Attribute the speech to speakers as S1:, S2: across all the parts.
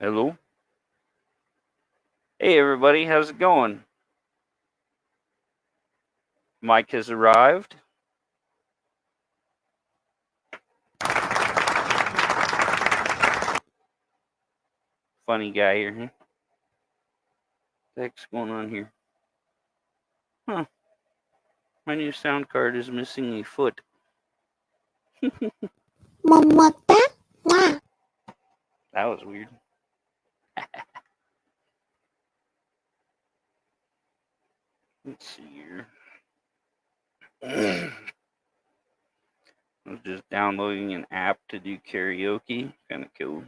S1: Hello? Hey everybody, how's it going? Mike has arrived. Funny guy here. What the heck's going on here? Huh. My new sound card is missing a foot. That was weird. Let's see here. I was just downloading an app to do karaoke. Kind of cool.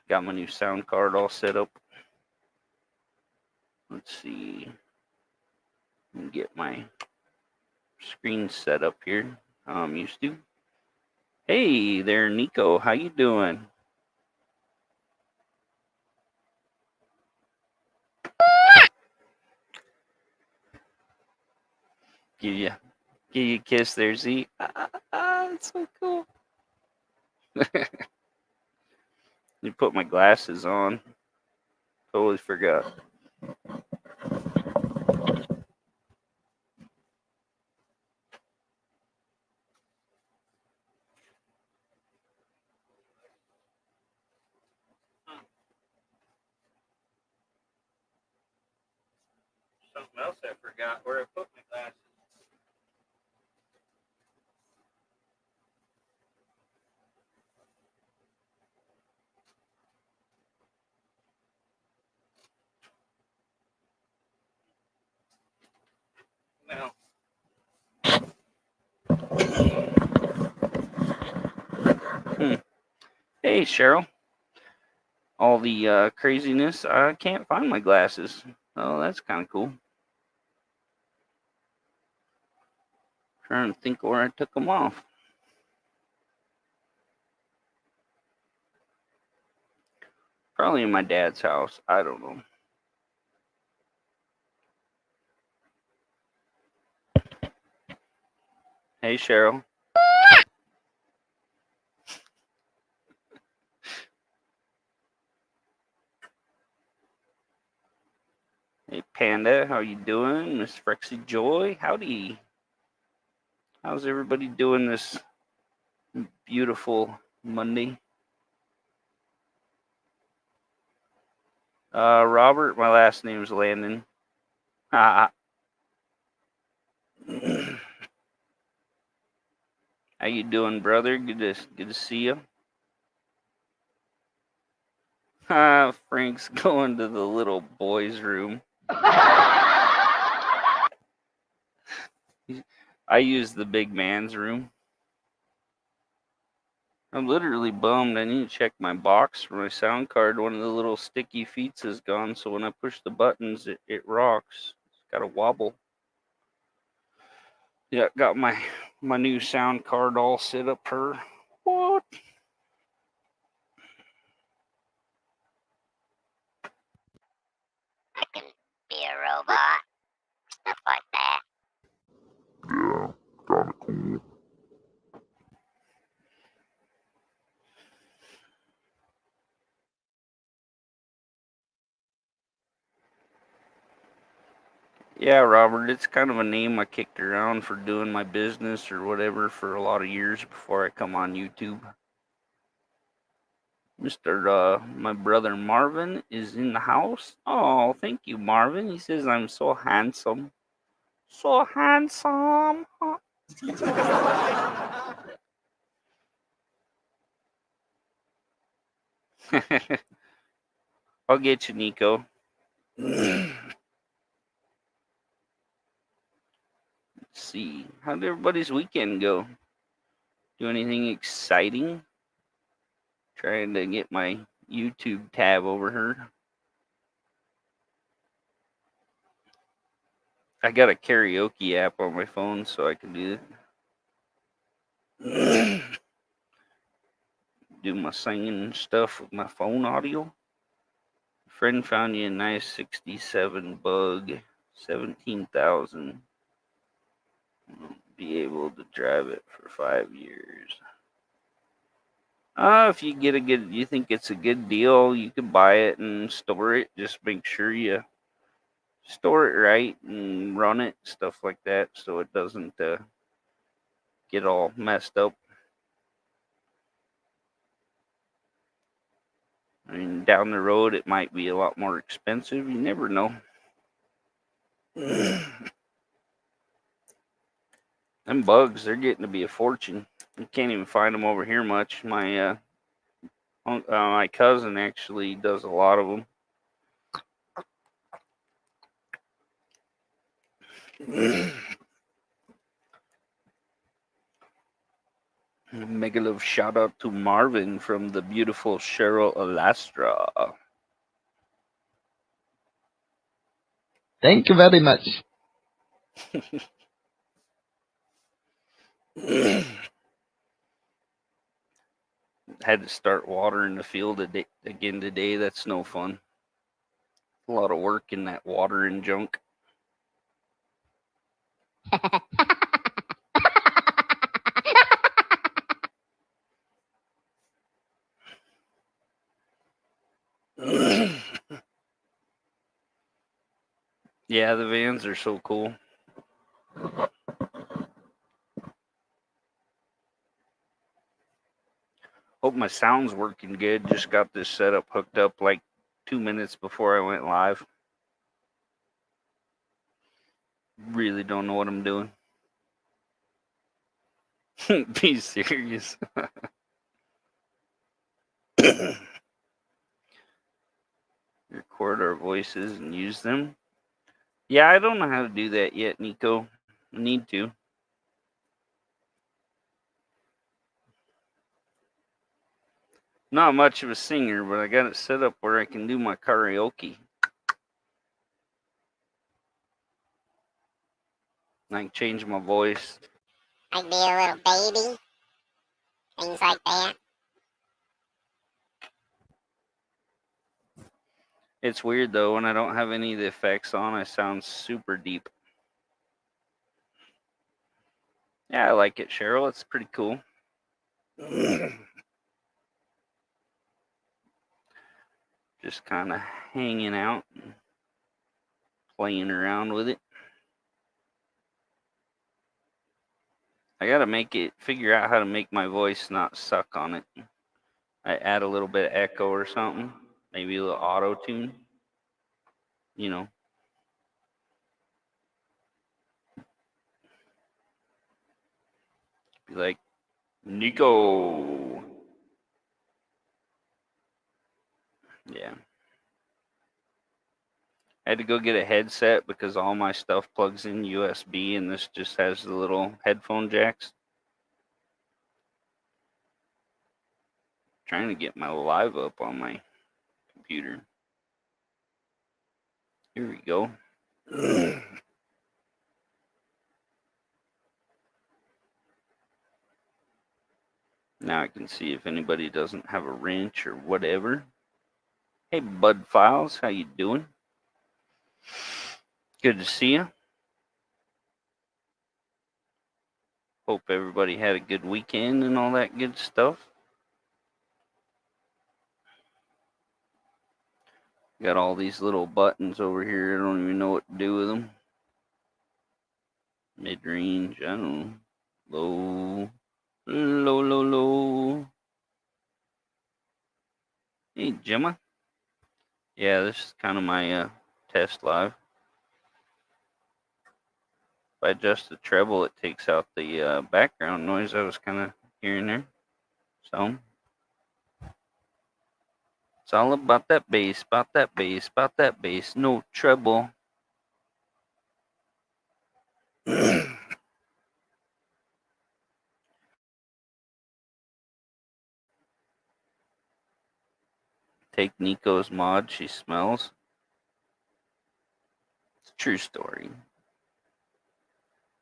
S1: Got my new sound card all set up. Let's see. Let me get my screen set up here. How I'm used to. Hey there, Nico. How you doing? Give you a kiss there, Z. It's so cool. You put my glasses on. Totally forgot. Something else I forgot where I put my glasses. Now. Hey, Cheryl. All the craziness, I can't find my glasses. Oh, that's kind of cool. Trying to think where I took them off. Probably in my dad's house. I don't know. Hey, Cheryl. Hey, Panda. How you doing? Miss Frexy Joy. Howdy. How's everybody doing this beautiful Monday? Robert, my last name is Landon. How you doing, brother? Good to see you. Frank's going to the little boy's room. I use the big man's room. I'm literally bummed. I need to check my box for my sound card. One of the little sticky feet is gone, so when I push the buttons, it rocks. It's got a wobble. Yeah, got my new sound card all set up her. What?
S2: I can be a robot. Stuff like that.
S3: Yeah, kinda cool.
S1: Yeah, Robert, it's kind of a name I kicked around for doing my business or whatever for a lot of years before I come on YouTube. My brother Marvin is in the house. Oh, thank you, Marvin. He says I'm so handsome. So handsome. I'll get you, Nico. Let's see. How did everybody's weekend go? Do anything exciting? Trying to get my YouTube tab over here. I got a karaoke app on my phone, so I can do it. Do my singing and stuff with my phone audio. Friend found you a nice 67 bug, 17,000. Be able to drive it for 5 years. If you get you think it's a good deal, you could buy it and store it. Just make sure you store it right and run it, stuff like that, so it doesn't get all messed up. I mean, down the road, it might be a lot more expensive. You never know. Them bugs, they're getting to be a fortune. You can't even find them over here much. My cousin actually does a lot of them. Mega love shout out to Marvin from the beautiful Cheryl Alastra.
S4: Thank you very much.
S1: Had to start watering the field again today. That's no fun. A lot of work in that water and junk. Yeah, the vans are so cool. Hope my sound's working good. Just got this setup hooked up like 2 minutes before I went live. Really don't know what I'm doing. Be serious. Record our voices and use them. Yeah, I don't know how to do that yet, Nico. I need to. Not much of a singer, but I got it set up where I can do my karaoke. I can change my voice.
S2: I'd be a little baby. Things like that.
S1: It's weird though, when I don't have any of the effects on, I sound super deep. Yeah, I like it, Cheryl. It's pretty cool. Just kind of hanging out and playing around with it. I gotta figure out how to make my voice not suck on it. I add a little bit of echo or something, maybe a little auto tune. You know, be like, Nico. Yeah. I had to go get a headset because all my stuff plugs in USB and this just has the little headphone jacks. Trying to get my live up on my computer. Here we go. Now I can see if anybody doesn't have a wrench or whatever. Hey, Bud Files, how you doing? Good to see you. Hope everybody had a good weekend and all that good stuff. Got all these little buttons over here. I don't even know what to do with them. Mid-range, I don't know. Low. Hey, Gemma. Yeah, this is kind of my test live. If I adjust the treble, it takes out the background noise I was kind of hearing there. So it's all about that bass, no treble. Take Nico's mod, she smells. It's a true story.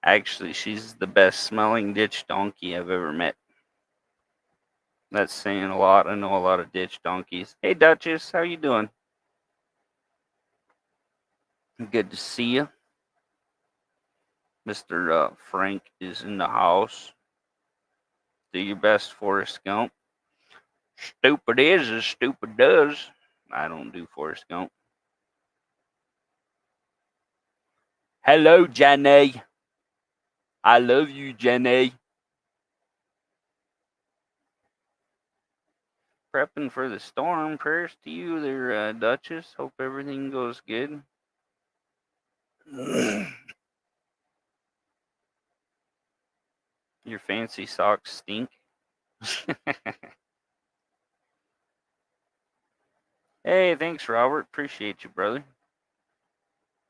S1: Actually, she's the best smelling ditch donkey I've ever met. That's saying a lot. I know a lot of ditch donkeys. Hey, Duchess, how you doing? Good to see you. Mr. Frank is in the house. Do your best, Forrest Gump. Stupid is as stupid does. I don't do Forrest Gump. Hello, Jenny. I love you, Jenny. Prepping for the storm. Prayers to you there, Duchess. Hope everything goes good. Your fancy socks stink. Hey, thanks, Robert. Appreciate you, brother.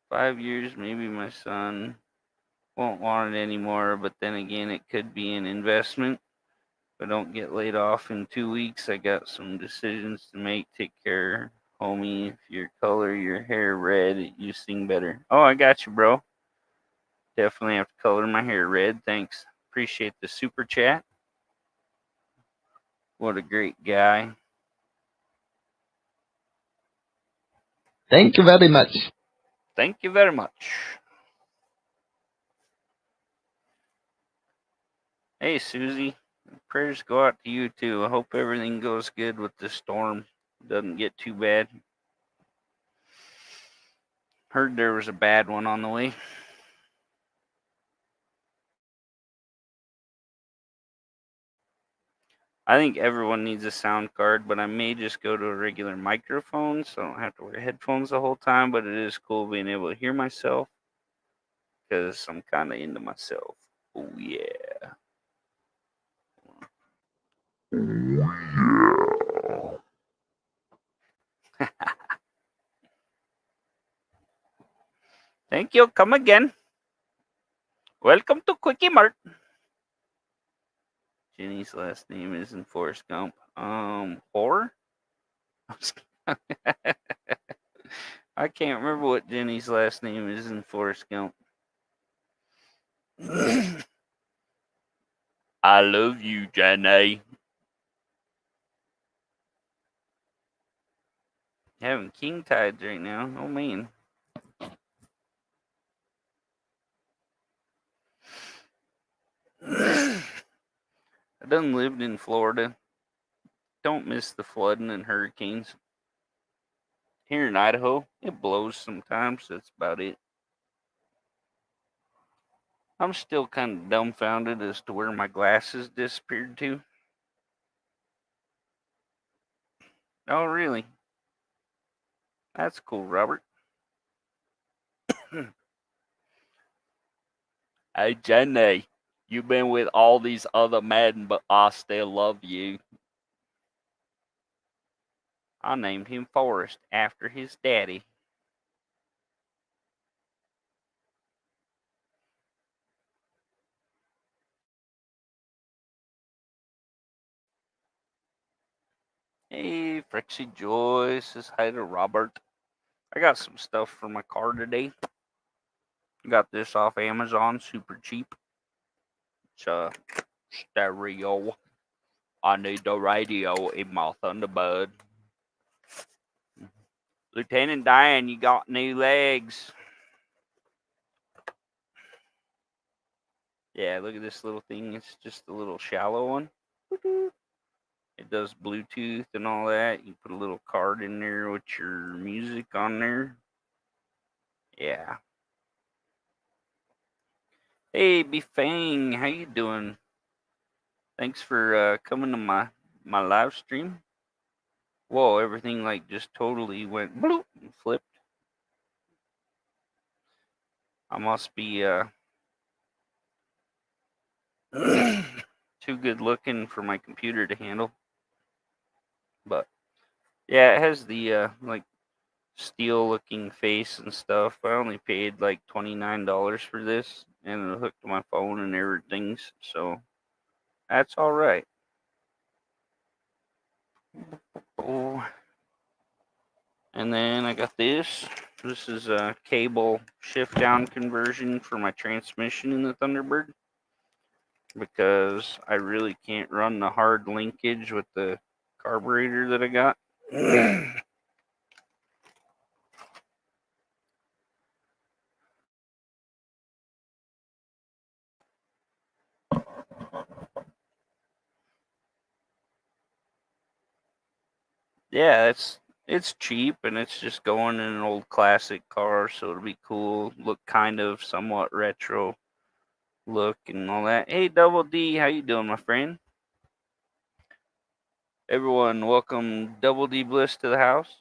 S1: 5 years, maybe my son won't want it anymore, but then again, it could be an investment. If I don't get laid off in 2 weeks, I got some decisions to make. Take care, homie. If you color your hair red, you sing better. Oh, I got you, bro. Definitely have to color my hair red. Thanks. Appreciate the super chat. What a great guy.
S4: Thank you very much.
S1: Thank you very much. Hey, Susie. Prayers go out to you, too. I hope everything goes good with the storm. Doesn't get too bad. Heard there was a bad one on the way. I think everyone needs a sound card, but I may just go to a regular microphone so I don't have to wear headphones the whole time. But it is cool being able to hear myself because I'm kind of into myself. Oh, yeah.
S3: Oh yeah.
S1: Thank you. Come again. Welcome to Quickie Mart. Jenny's last name isn't Forrest Gump. Whore? I can't remember what Jenny's last name is in Forrest Gump. I love you, Jenny. Having king tides right now. Oh, man. I done lived in Florida. Don't miss the flooding and hurricanes. Here in Idaho, it blows sometimes. That's about it. I'm still kind of dumbfounded as to where my glasses disappeared to. Oh, really? That's cool, Robert. Hey, Jenny, you've been with all these other men, but I still love you. I named him Forrest after his daddy. Hey, Frexy Joy says hi to Robert. I got some stuff for my car today. Got this off Amazon, super cheap. It's a stereo. I need the radio in my Thunderbird. Lieutenant Dan, you got new legs. Yeah, look at this little thing. It's just a little shallow one. It does Bluetooth and all that. You put a little card in there with your music on there. Yeah. Hey, Befang, how you doing? Thanks for coming to my live stream. Whoa, everything like just totally went bloop and flipped. I must be too good looking for my computer to handle. But yeah, it has the like steel looking face and stuff. I only paid like $29 for this and it hooked to my phone and everything, so that's all right. Oh, and then I got this. This is a cable shift down conversion for my transmission in the Thunderbird because I really can't run the hard linkage with the carburetor that I got. Yeah, it's cheap and it's just going in an old classic car, so it'll be cool. Look kind of somewhat retro look and all that. Hey, Double D, how you doing, my friend? Everyone, welcome Double D Bliss to the house.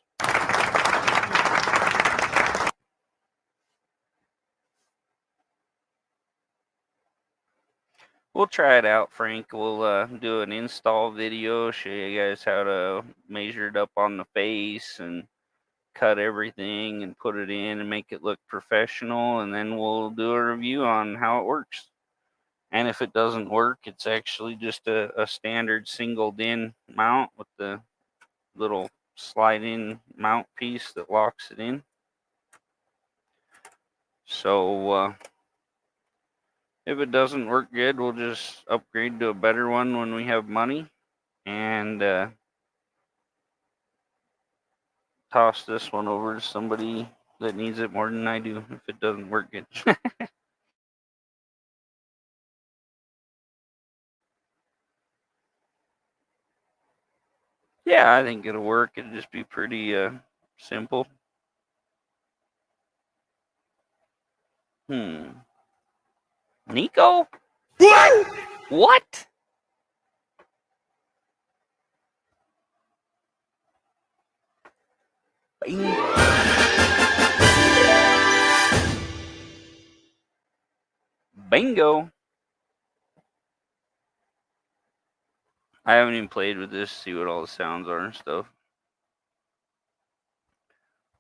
S1: We'll try it out, Frank. We'll do an install video, show you guys how to measure it up on the face and cut everything and put it in and make it look professional, and then we'll do a review on how it works. And if it doesn't work, it's actually just a standard single DIN mount with the little slide-in mount piece that locks it in. So if it doesn't work good, we'll just upgrade to a better one when we have money, and toss this one over to somebody that needs it more than I do if it doesn't work good. Yeah, I think it'll work. It'll just be pretty simple. Nico? What? What? Bingo. I haven't even played with this, see what all the sounds are and stuff.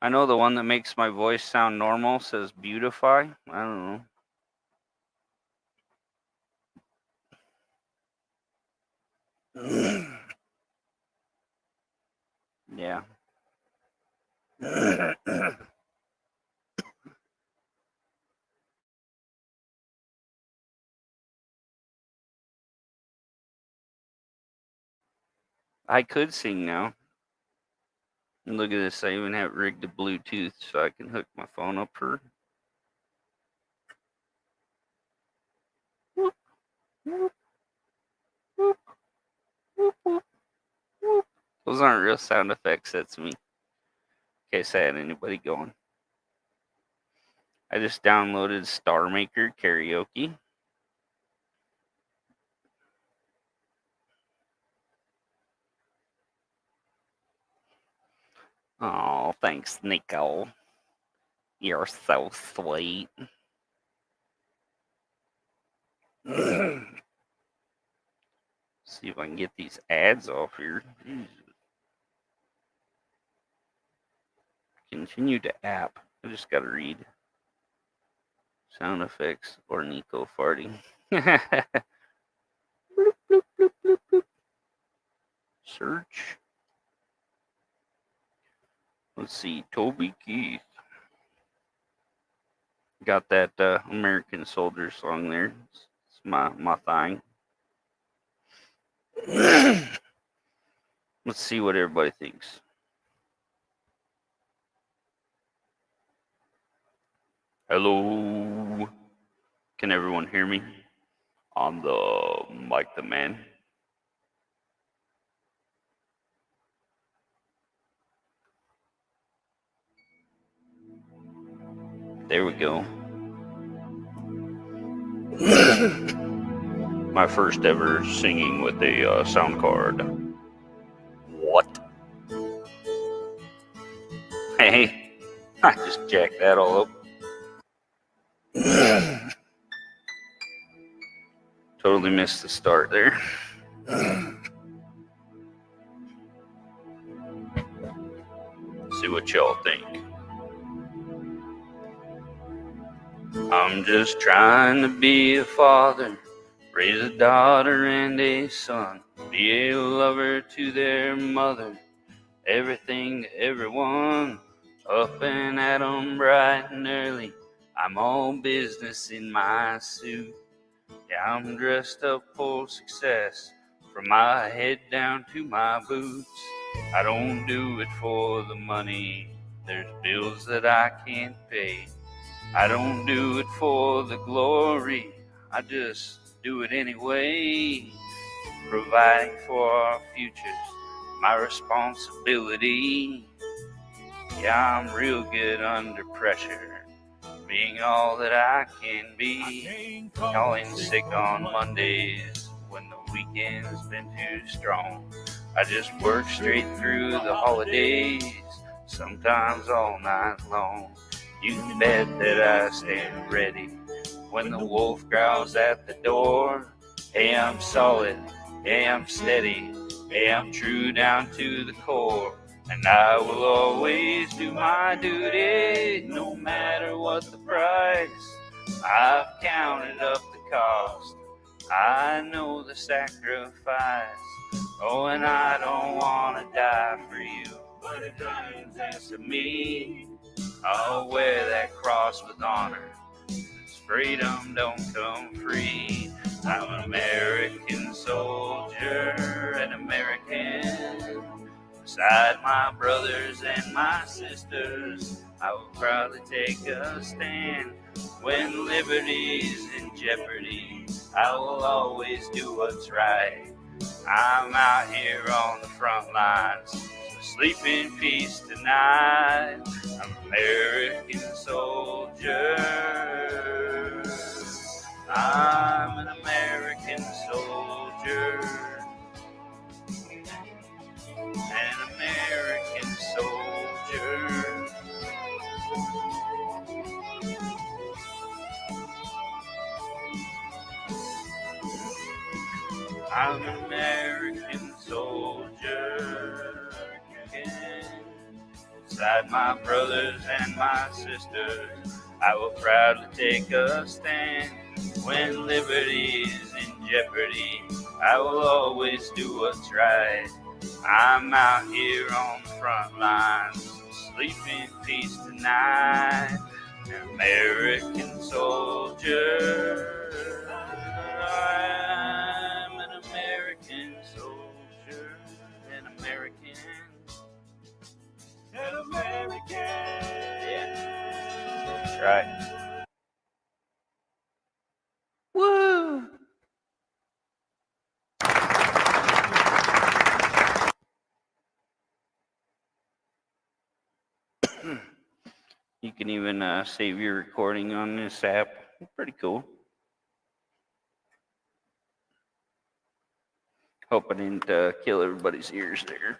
S1: I know the one that makes my voice sound normal says beautify. I don't know. Yeah. I could sing now. And look at this, I even have it rigged to Bluetooth so I can hook my phone up for. Those aren't real sound effects, that's me. In case I had anybody going. I just downloaded Star Maker Karaoke. Oh, thanks, Nico. You're so sweet. See if I can get these ads off here. Jesus. Continue to app. I just gotta read. Sound effects or Nico farting. bloop, bloop, bloop, bloop, bloop. Search. Let's see. Toby Keith. Got that American Soldier song there. It's my thing. Let's see what everybody thinks. Hello. Can everyone hear me? On the Mike the Man. There we go. My first ever singing with a sound card. What? Hey, I just jacked that all up. Totally missed the start there. See what y'all think. I'm just trying to be a father, raise a daughter and a son, be a lover to their mother, everything to everyone, up and at 'em bright and early. I'm all business in my suit. Yeah, I'm dressed up for success, from my head down to my boots. I don't do it for the money, there's bills that I can't pay. I don't do it for the glory, I just do it anyway. Providing for our futures, my responsibility. Yeah, I'm real good under pressure, being all that I can be. Calling sick on Mondays when the weekend's been too strong. I just work straight through the holidays, sometimes all night long. You can bet that I stand ready when the wolf growls at the door. Hey, I'm solid, hey, I'm steady, hey, I'm true down to the core. And I will always do my duty, no matter what the price. I've counted up the cost, I know the sacrifice. Oh, and I don't want to die for you, but if dying's to me, I'll wear that cross with honor. Freedom don't come free. I'm an American soldier, an American. Beside my brothers and my sisters, I will proudly take a stand. When liberty's in jeopardy, I will always do what's right. I'm out here on the front lines, so sleep in peace tonight. I'm an American soldier. I'm an American soldier. An American soldier. I'm an American soldier. Beside my brothers and my sisters, I will proudly take a stand. When liberty is in jeopardy, I will always do what's right. I'm out here on the front lines, sleep in peace tonight. An American soldier. I'm an American soldier. An American. An American. Yeah. That's right. Woo! You can even save your recording on this app. Pretty cool. Hope I didn't kill everybody's ears there.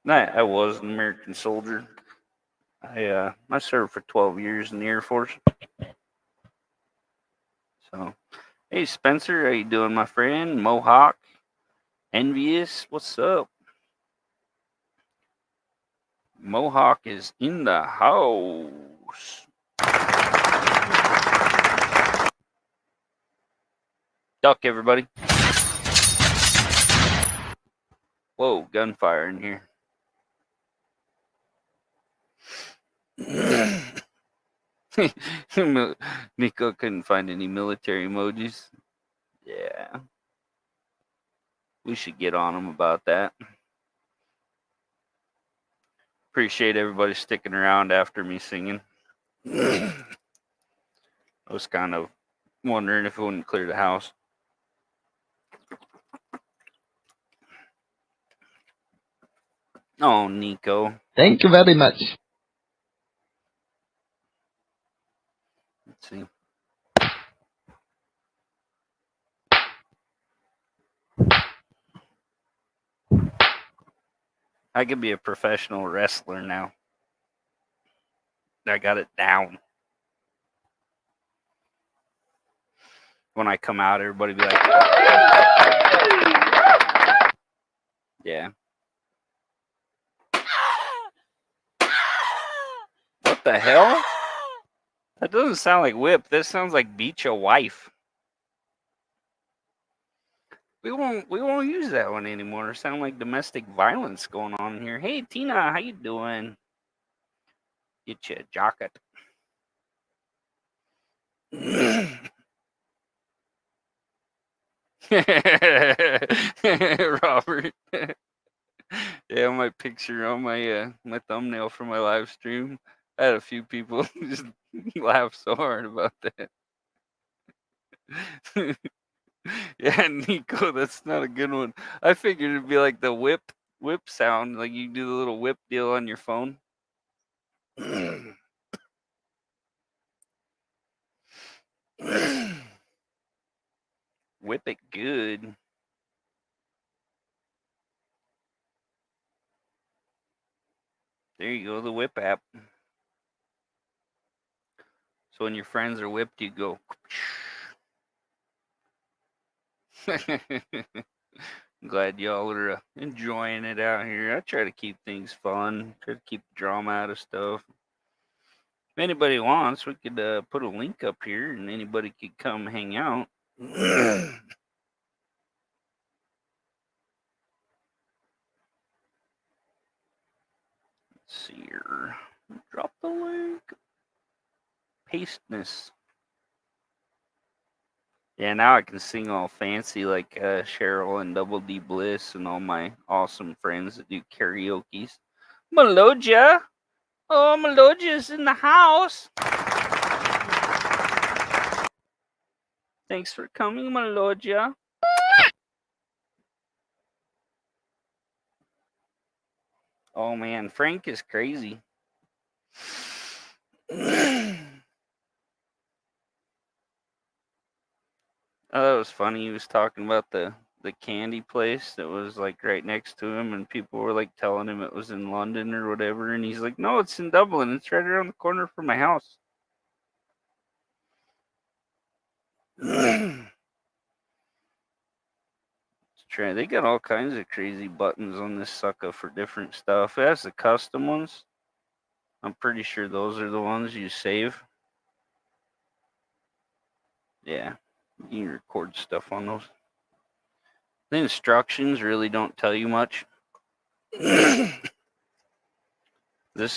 S1: I was an American soldier. I served for 12 years in the Air Force. So, hey Spencer, how you doing, my friend? Mohawk, Envious, what's up? Mohawk is in the house. Duck, everybody. Whoa, gunfire in here. Nico couldn't find any military emojis. Yeah. We should get on him about that. Appreciate everybody sticking around after me singing. I was kind of wondering if it wouldn't clear the house. Oh, Nico.
S4: Thank you very much.
S1: Let's see. I could be a professional wrestler now. I got it down. When I come out, everybody be like, yeah. What the hell? That doesn't sound like whip. This sounds like beat your wife. We won't use that one anymore. It sounds like domestic violence going on here. Hey Tina, how you doing? Get you a jacket. Robert. Yeah, my picture on my thumbnail for my live stream. I had a few people just laugh so hard about that. Yeah, Nico, that's not a good one. I figured it'd be like the whip sound, like you do the little whip deal on your phone. Whip it good. There you go, the whip app. So when your friends are whipped, you go. Glad y'all are enjoying it out here. I try to keep things fun, try to keep drama out of stuff. If anybody wants, we could put a link up here and anybody could come hang out. Let's see here. Drop the link. Pasteness. Yeah, now I can sing all fancy like Cheryl and Double D Bliss and all my awesome friends that do karaoke's. Melodia. Oh, Melodia's in the house. Thanks for coming, Melodia. Oh man, Frank is crazy. Oh, that was funny. He was talking about the candy place that was like right next to him, and people were like telling him it was in London or whatever, and he's like, "No, it's in Dublin. It's right around the corner from my house." They got all kinds of crazy buttons on this sucker for different stuff. It has the custom ones. I'm pretty sure those are the ones you save. Yeah, you can record stuff on those. The instructions really don't tell you much. This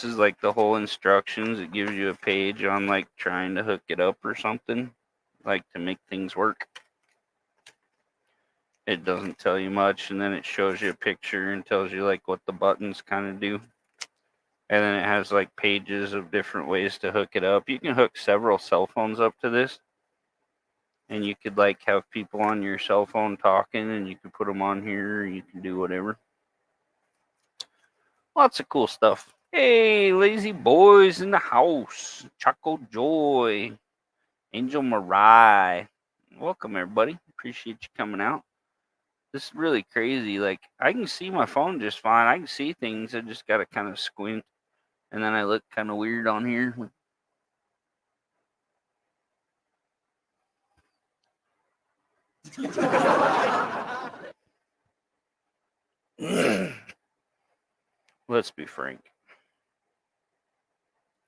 S1: is like the whole instructions. It gives you a page on like trying to hook it up or something, like to make things work. It doesn't tell you much, and then it shows you a picture and tells you like what the buttons kind of do. And then it has like pages of different ways to hook it up. You can hook several cell phones up to this, and you could like have people on your cell phone talking, and you can put them on here, or you can do whatever. Lots of cool stuff. Hey, lazy boys in the house. Choco Joy. Angel Marai. Welcome, everybody. Appreciate you coming out. This is really crazy. Like, I can see my phone just fine. I can see things. I just got to kind of squint. And then I look kind of weird on here. Let's be frank.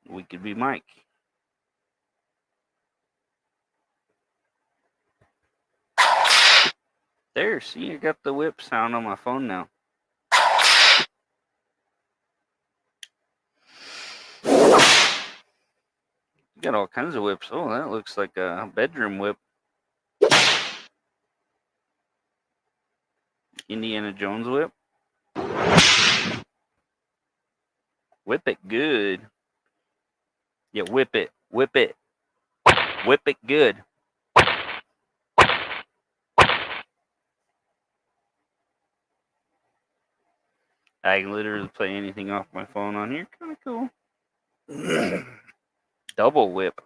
S1: We could be Mike. There, see, I got the whip sound on my phone now. You got all kinds of whips. Oh, that looks like a bedroom whip. Indiana Jones whip. Whip it good. Yeah, whip it. Whip it. Whip it good. I can literally play anything off my phone on here. Kind of cool. Double whip.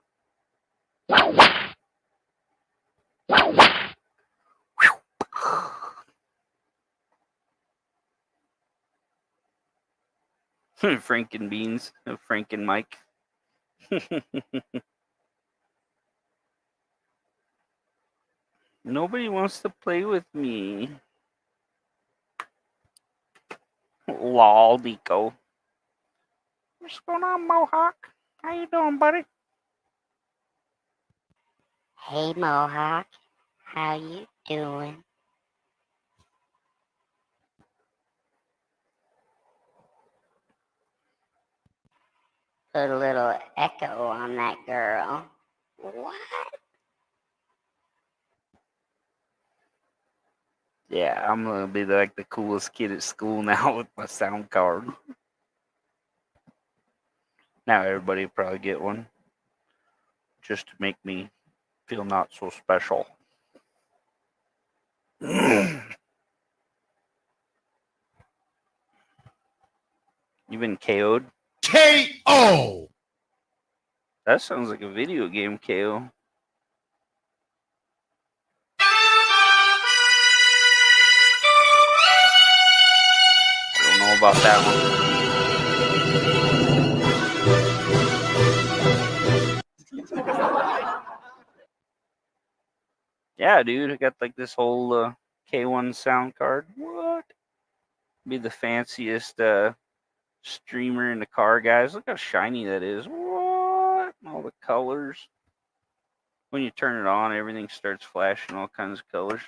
S1: Franken beans. Franken Mike. Nobody wants to play with me. Lol, Nico. What's going on, Mohawk? How you doing, buddy?
S2: Hey, Mohawk. How you doing? Put a little echo on that girl. What?
S1: Yeah, I'm gonna be like the coolest kid at school now with my sound card. Now everybody will probably get one. Just to make me feel not so special. You've been KO'd?
S3: KO.
S1: That sounds like a video game KO. I don't know about that one. Yeah, dude, I got like this whole K1 sound card. What? Be the fanciest streamer in the car, guys. Look how shiny that is. What? All the colors. When you turn it on, everything starts flashing all kinds of colors.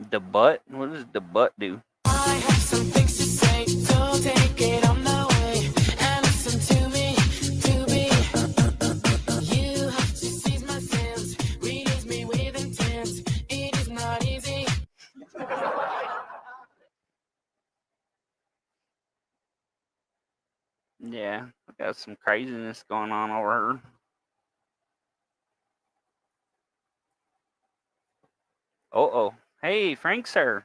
S1: The butt? What does the butt do?
S5: I have some things to say, so take it on the way and listen to me, to me. You have to seize my sense, release me with intent. It is not easy.
S1: Yeah, I got some craziness going on over here. Oh. Hey, Frank, sir.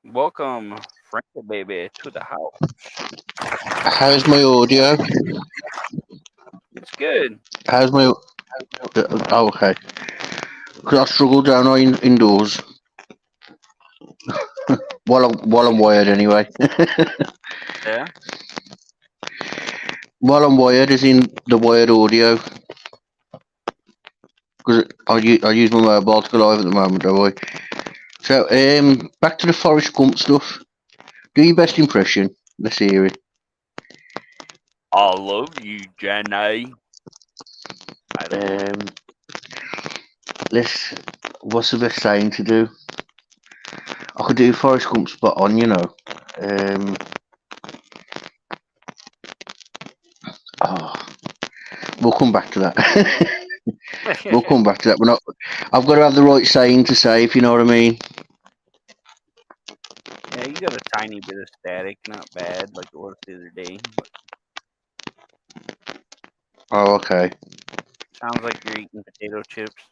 S1: Welcome, Frankie baby, to the house.
S6: How's my audio?
S1: It's good.
S6: How's my? Oh, okay. Because I struggle down indoors while I'm wired anyway.
S1: Yeah.
S6: While I'm wired, is in the wired audio. Because I use my mobile to go live at the moment, do I? So, back to the Forrest Gump stuff. Do your best impression. Let's hear it.
S1: I love you, Jenny. I don't know.
S6: Let's. What's the best saying to do? I could do Forrest Gump spot on, you know. Oh, we'll come back to that. We'll come back to that. I've got to have the right saying to say, if you know what I mean.
S1: Yeah, you got a tiny bit of static, not bad, like it was the other day. But
S6: Oh, okay.
S1: sounds like you're eating potato chips.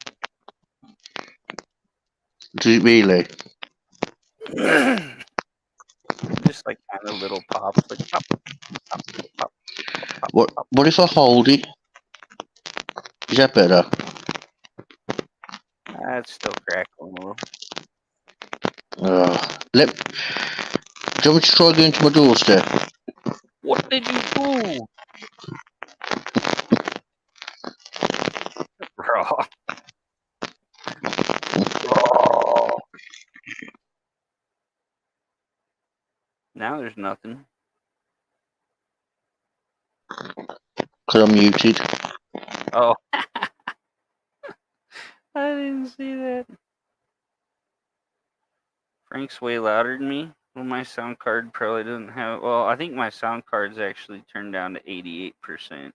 S6: Does it really?
S1: Just like kind of little pops, like pop, pop, pop, pop,
S6: What?
S1: pop.
S6: What if I hold it? Is that better?
S1: It's still crackling a little.
S6: Do you want me to try going to my doorstep?
S1: What did you do? Bro. Now there's nothing.
S6: Because I'm muted.
S1: Oh. I didn't see that. Frank's way louder than me. Well, my sound card probably doesn't have. Well, I think my sound card's actually turned down to 88%.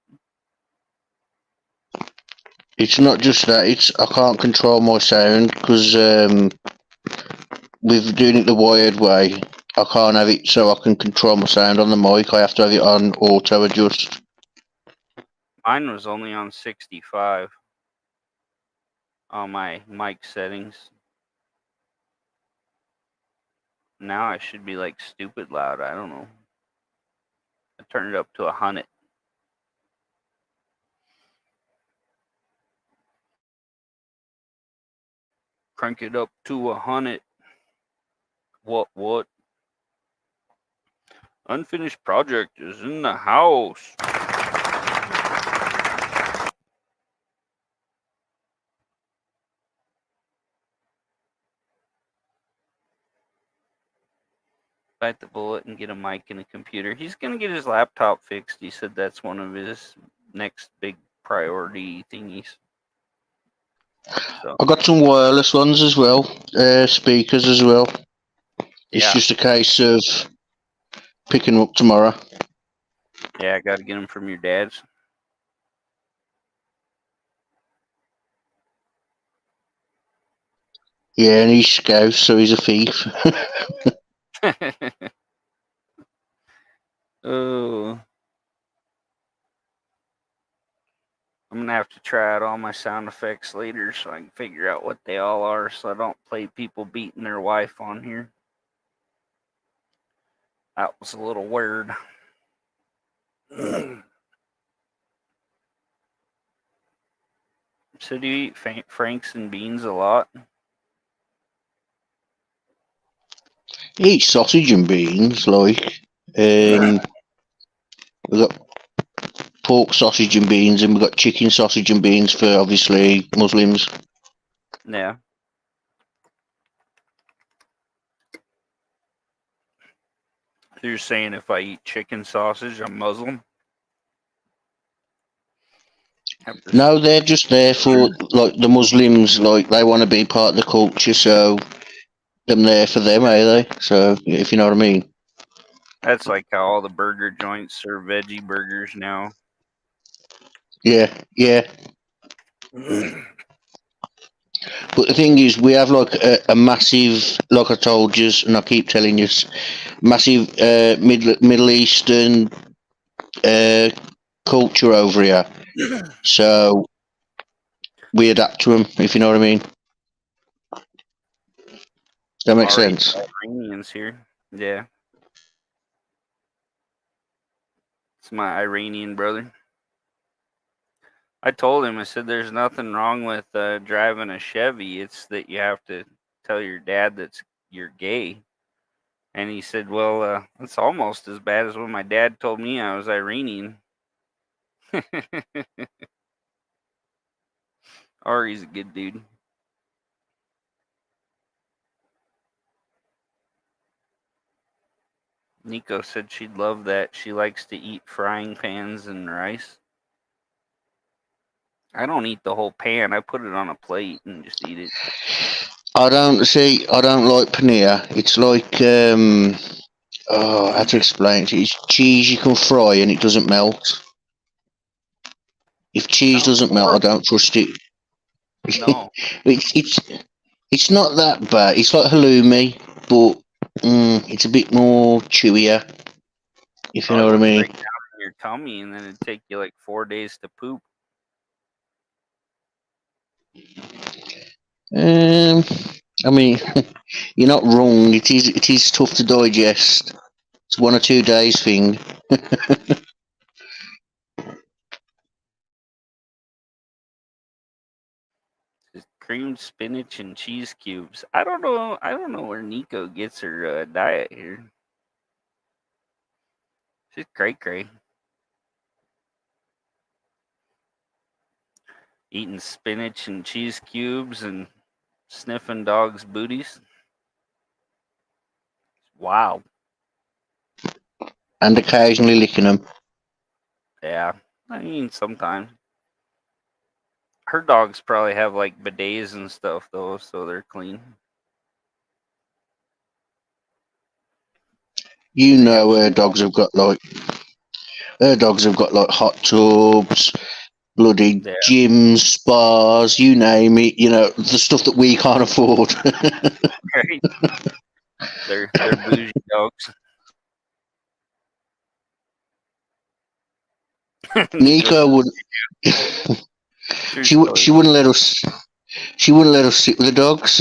S6: It's not just that. It's I can't control my sound because with doing it the wired way, I can't have it so I can control my sound on the mic. I have to have it on auto adjust.
S1: Mine was only on 65 on my mic settings. Now I should be like stupid loud. I don't know. I turned it up to 100. Crank it up to 100. What? Unfinished project is in the house. Bite the bullet and get a mic and a computer. He's gonna get his laptop fixed. He said that's one of his next big priority thingies. So
S6: I got some wireless ones as well, speakers as well. It's
S1: yeah,
S6: just a case of picking them up tomorrow.
S1: I got to get them from your dad's.
S6: Yeah, and he's scouse, so he's a thief.
S1: Oh, I'm gonna have to try out all my sound effects later so I can figure out what they all are, so I don't play people beating their wife on here. That was a little weird. So do you eat franks and beans a lot?
S6: Eat sausage and beans, like we got pork sausage and beans, and we got chicken sausage and beans for obviously Muslims.
S1: Yeah. So you're saying if I eat chicken sausage, I'm Muslim?
S6: No, they're just there for like the Muslims, like they want to be part of the culture, so I'm there for them, they? So if you know what I mean.
S1: That's like how all the burger joints serve veggie burgers now.
S6: Yeah, yeah. But the thing is, we have like a massive, like I told you, and I keep telling you, massive Middle Eastern uh, culture over here. So we adapt to them, if you know what I mean. That makes
S1: Already
S6: sense.
S1: Iranians here. Yeah. It's my Iranian brother. I told him, I said, there's nothing wrong with driving a Chevy. It's that you have to tell your dad that you're gay. And he said, well, it's almost as bad as when my dad told me I was Iranian. Ari's a good dude. Nico said she'd love that. She likes to eat frying pans and rice. I don't eat the whole pan. I put it on a plate and just eat it.
S6: I don't like paneer. It's like how to explain it? It's cheese you can fry and it doesn't melt. If cheese
S1: Sounds
S6: doesn't melt, I
S1: horrible.
S6: don't trust it.
S1: No.
S6: it's it's not that bad. It's like halloumi, but it's a bit more chewier. If you know
S1: Probably
S6: what I
S1: would
S6: mean.
S1: break down in your tummy and then it'd take you like 4 days to poop.
S6: Um, I mean, you're not wrong. It is tough to digest. It's 1 or 2 days thing.
S1: Just creamed spinach and cheese cubes. I don't know. I don't know where Nico gets her diet here. She's cray. Eating spinach and cheese cubes and sniffing dogs' booties. Wow.
S6: And occasionally licking them.
S1: Yeah. I mean, sometimes. Her dogs probably have like bidets and stuff though, so they're clean.
S6: You
S1: They have.
S6: know, her dogs have got like hot tubs, bloody
S1: Yeah.
S6: gyms, spas, you name it. You know, the stuff that we can't afford.
S1: Right. They're bougie dogs. Nico
S6: Nico
S1: says,
S6: would.
S1: true
S6: She would.
S1: story.
S6: She wouldn't let us. She wouldn't let us sit with the dogs.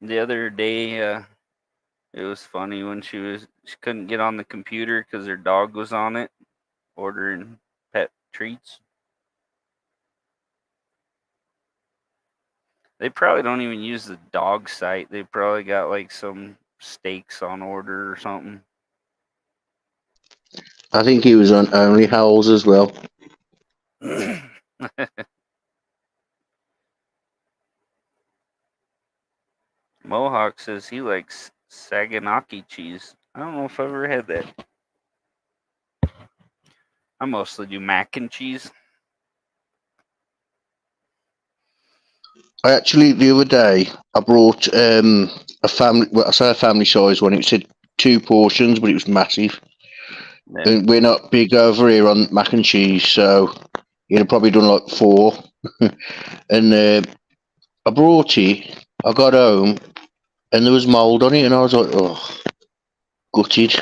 S1: The other day, it was funny when she couldn't get on the computer because her dog was on it, ordering pet treats. They probably don't even use the dog site. They probably got like some steaks on order or something.
S6: I think he was on Only Howls as well.
S1: Mohawk says he likes Saganaki cheese. I don't know if I've ever had that. I mostly do mac and cheese.
S6: I actually the other day I brought a family. Well, I say a family size one. It said 2 portions, but it was massive.
S1: Yeah.
S6: And we're not big over here on mac and cheese, so you'd have probably done like 4. And I brought it. I got home, and there was mold on it, and I was like, oh, gutted.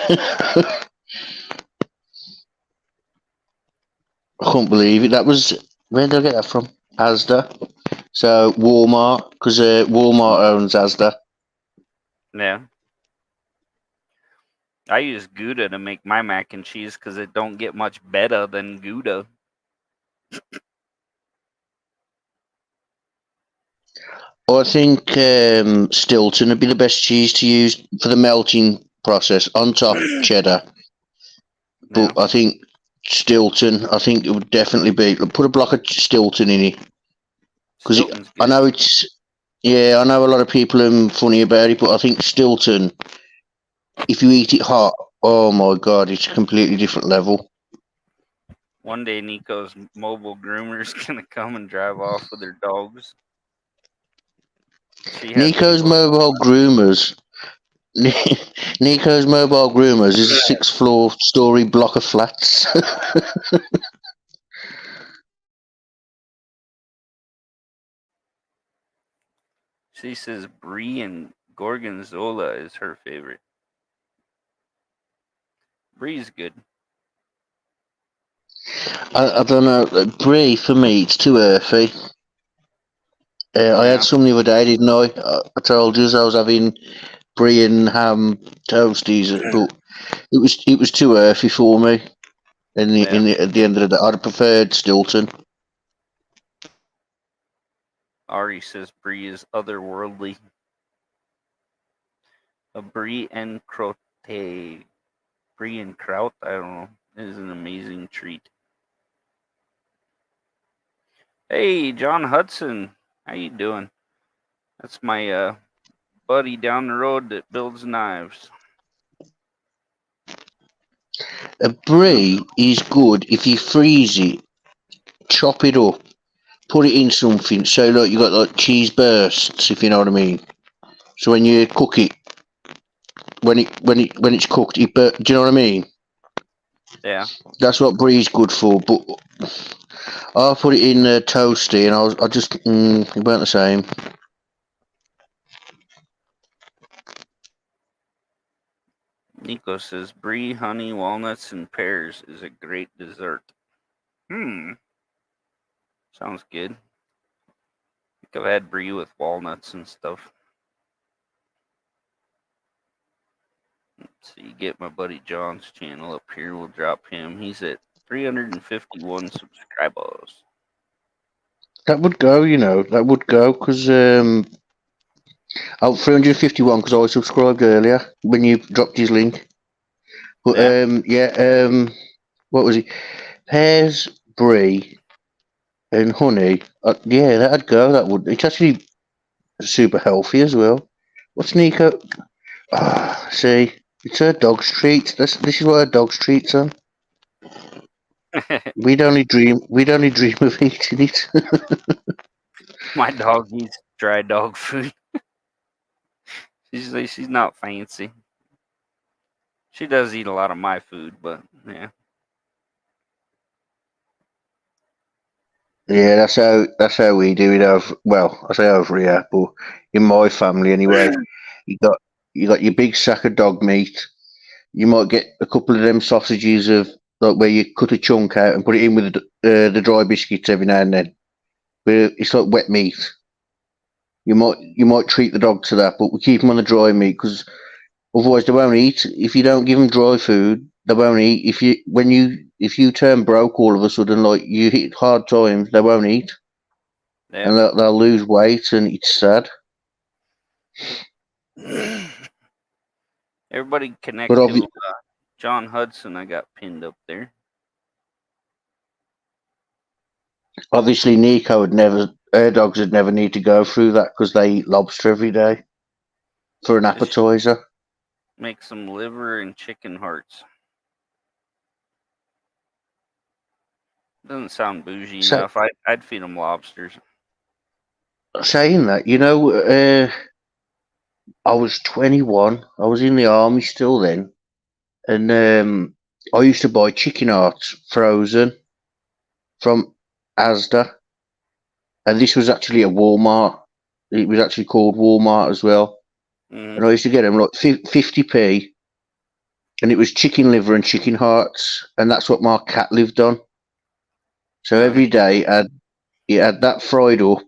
S6: couldn't believe it. That was where did I get that from? Asda. So Walmart, because Walmart owns Asda.
S1: Yeah. I use Gouda to make my mac and cheese because it don't get much better than Gouda.
S6: I think Stilton would be the best cheese to use for the melting process. On top, cheddar.
S1: Yeah.
S6: But I think Stilton, I think it would definitely be. Put a block of Stilton in it. Because
S1: Stilton's
S6: I
S1: good.
S6: know it's. Yeah, I know a lot of people are funny about it, but I think Stilton, if you eat it hot, oh my god, it's a completely different level.
S1: One day Nico's mobile groomer's gonna come and drive off with her dogs. She had
S6: Nico's
S1: people.
S6: Mobile Groomers. Nico's Mobile Groomers is a six-floor story block of flats.
S1: She says brie and gorgonzola is her favorite. Brie's good.
S6: I don't know. Brie, for me, it's too earthy. I had
S1: Yeah.
S6: some the other day, didn't I? I told you I was having brie and ham toasties, but it was too earthy for me.
S1: Yeah.
S6: At the end of the day, I'd have preferred Stilton.
S1: Ari says brie is otherworldly. A brie and crotte. Brie and kraut, I don't know. It is an amazing treat. Hey, John Hudson. How you doing? That's my buddy down the road that builds knives.
S6: A brie is good if you freeze it, chop it up, put it in something. So like you got like cheese bursts, if you know what I mean. So when you cook it, when it's cooked, do you know what I mean?
S1: Yeah.
S6: That's what brie's good for. But I put it in toasty, and I just it weren't the same.
S1: Nico says brie, honey, walnuts, and pears is a great dessert. Sounds good. I think I've had brie with walnuts and stuff. So you get my buddy John's channel up here. We'll drop him. He's at 351 subscribers.
S6: That would go, that would go because 351 because I subscribed earlier when you dropped his link. But
S1: Yeah.
S6: what was it? Pears, brie, and honey. Yeah, that'd go. That would. It's actually super healthy as well. What's Nico? See, it's her dog's treat. This is what her dog's treats on. We'd only dream. We'd only dream of eating it.
S1: My dog eats dry dog food. She's not fancy. She does eat a lot of my food, but yeah.
S6: Yeah, that's how we do it. Well, I say over here, but in my family anyway, you got you got your big sack of dog meat. You might get a couple of them sausages of like where you cut a chunk out and put it in with the dry biscuits every now and then. But it's like wet meat. You might treat the dog to that, but we keep them on the dry meat because otherwise they won't eat. If you don't give them dry food, they won't eat. If you turn broke all of a sudden, like you hit hard times, they won't eat
S1: Yeah.
S6: and they'll lose weight, and it's sad.
S1: Everybody
S6: But
S1: connect to John Hudson. I got pinned up there.
S6: obviously, Nico would never. Her dogs would never need to go through that because they eat lobster every day for an
S1: Just
S6: appetizer.
S1: make some liver and chicken hearts. Doesn't sound bougie
S6: So,
S1: enough. I'd feed them lobsters.
S6: saying that, I was 21. I was in the army still then, and I used to buy chicken hearts frozen from Asda, and this was actually a Walmart. It was actually called Walmart as well,
S1: Mm-hmm.
S6: and I used to get them like 50p, and it was chicken liver and chicken hearts, and that's what my cat lived on. So every day it had that fried up,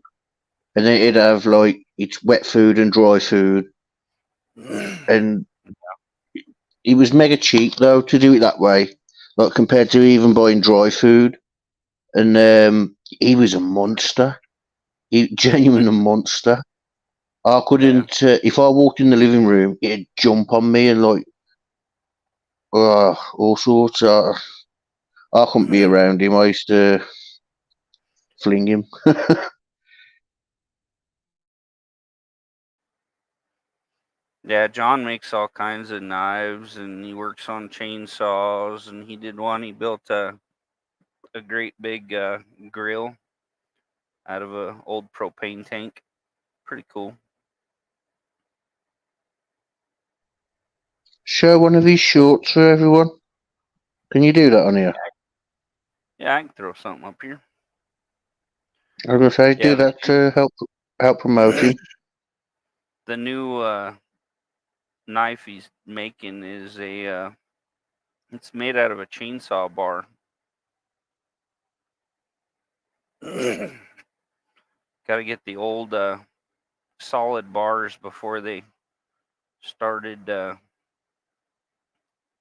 S6: and then it'd have like it's wet food and dry food, and it was mega cheap though to do it that way, like compared to even buying dry food. And he was a monster. He genuine a monster. I
S1: Yeah.
S6: couldn't if I walked in the living room, it'd jump on me and like all sorts. I couldn't be around him. I used to fling him.
S1: Yeah, John makes all kinds of knives and he works on chainsaws and he did one. He built a great big grill out of a old propane tank. Pretty cool.
S6: Show one of his shorts for everyone. Can you do that on here?
S1: Yeah, I can throw something up here.
S6: I was gonna say
S1: Yeah,
S6: do that to help promote him.
S1: the new knife he's making is a it's made out of a chainsaw bar. Got to get the old solid bars before they started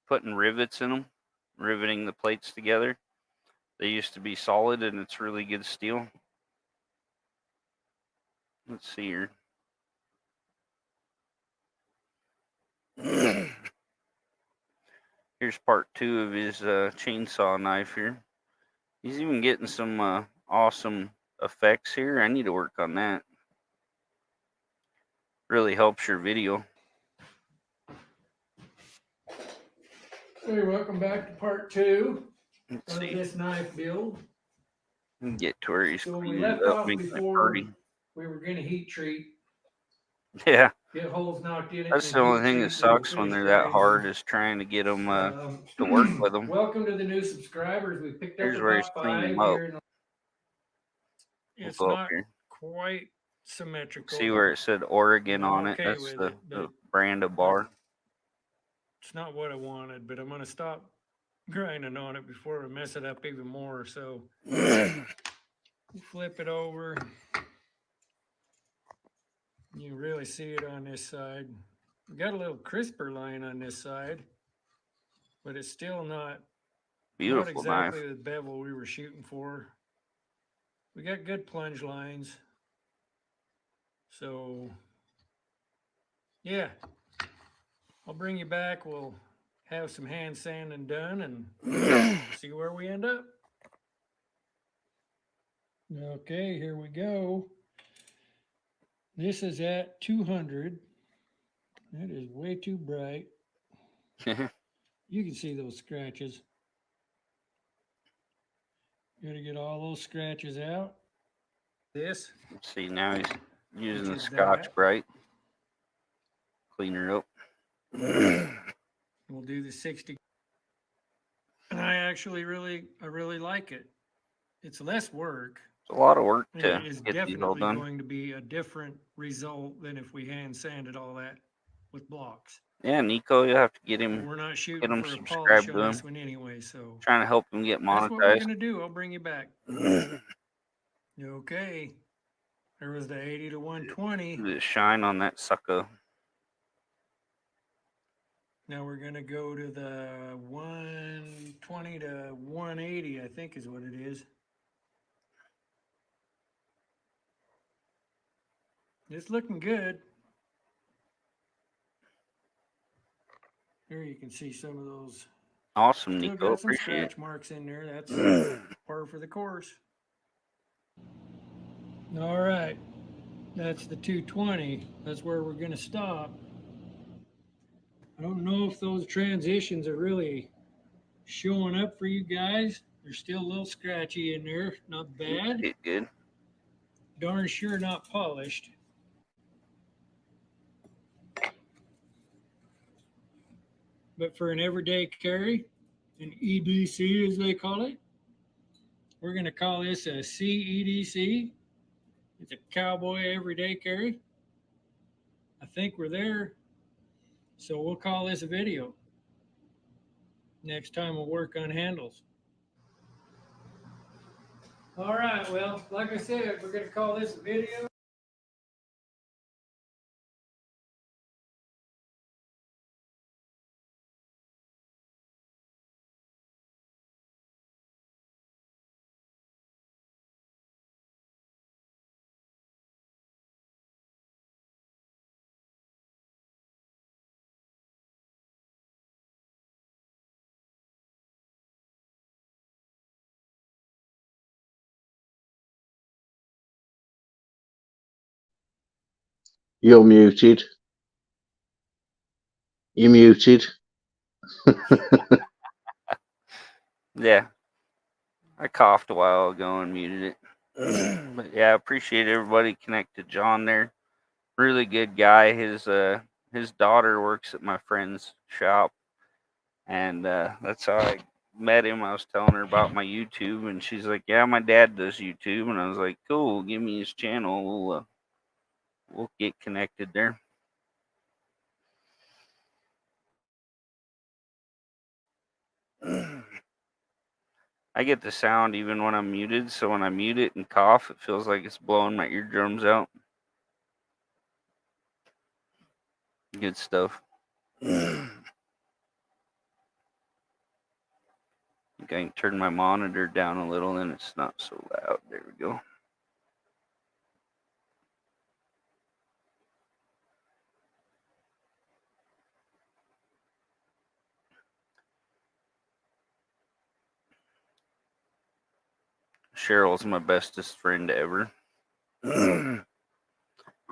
S1: putting rivets in them, riveting the plates together. They used to be solid, and it's really good steel. Let's see here. Here's part 2 of his chainsaw knife here. He's even getting some awesome effects here. I need to work on that. Really helps your video.
S7: Hey, welcome back to part 2
S1: Let's
S7: of
S1: see.
S7: this knife build.
S1: Get to where he's
S7: So when we
S1: cleaning
S7: left
S1: it up,
S7: off
S1: making it
S7: before,
S1: pretty.
S7: we were going to heat treat,
S1: Yeah,
S7: get holes knocked in it,
S1: that's
S7: and
S1: the
S7: then
S1: only
S7: heat
S1: thing that
S7: treat. We were
S1: sucks when
S7: finished
S1: they're
S7: that
S1: that hard
S7: anyway.
S1: is trying to get them to work with them.
S7: Welcome to the new subscribers. We picked up
S1: Here's
S7: the
S1: where he's
S7: top
S1: cleaning
S7: 5
S1: them up.
S7: here.
S1: We'll
S7: It's
S1: go up
S7: not
S1: here.
S7: quite symmetrical.
S1: See where it said Oregon
S7: I'm
S1: on it?
S7: okay
S1: That's
S7: with
S1: the,
S7: it, but
S1: the brand of bar.
S7: it's not what I wanted. But I'm going to stop grinding on it before we mess it up even more. So flip it over. You can really see it on this side. We got a little crisper line on this side, but it's still not
S1: Beautiful knife.
S7: exactly the bevel we were shooting for. We got good plunge lines. So yeah, I'll bring you back. We'll have some hand sanding done and see where we end up. Okay, here we go. This is at 200. That is way too bright. You can see those scratches. Gotta get all those scratches out. This,
S1: Let's see, now he's using the
S7: is
S1: Scotch
S7: that.
S1: Brite. Clean her up.
S7: We'll do the 60. And I really like it. It's less work.
S1: It's a lot of work
S7: And
S1: to
S7: it is
S1: get these all
S7: definitely
S1: done.
S7: going to be a different result than if we hand sanded all that with blocks.
S1: Yeah, Nico, you'll have to get
S7: But
S1: him
S7: we're not shooting for a
S1: subscribed
S7: polish
S1: to
S7: on
S1: him.
S7: this one anyway, so
S1: Trying to help him get
S7: that's what we're
S1: monetized.
S7: gonna do. I'll bring you back. Okay. There was the 80 to 120.
S1: The shine on that sucker.
S7: Now we're gonna go to the 120 to 180, I think is what it is. It's looking good. Here you can see some of those.
S1: Awesome,
S7: Still
S1: Nico.
S7: got some
S1: Appreciate
S7: scratch marks in there. That's
S1: it.
S7: par for the course. All right. That's the 220. That's where we're going to stop. I don't know if those transitions are really showing up for you guys. They're still a little scratchy in there. Not bad.
S1: Get good.
S7: Darn sure not polished. But for an everyday carry, an EDC as they call it, we're going to call this a CEDC. It's a cowboy everyday carry. I think we're there. So we'll call this a video. Next time we'll work on handles. All right. Well, like I said, we're gonna call this a video.
S6: You're muted. You're muted.
S1: Yeah, I coughed a while ago and muted it. But yeah, I appreciate everybody connected. John there, really good guy. His daughter works at my friend's shop, and that's how I met him. I was telling her about my YouTube, and she's like, "Yeah, my dad does YouTube," and I was like, "Cool, give me his channel. We'll get connected there." I get the sound even when I'm muted, so when I mute it and cough, it feels like it's blowing my eardrums out. Good stuff. I think I can turn my monitor down a little, and it's not so loud. There we go. Cheryl's my bestest friend ever.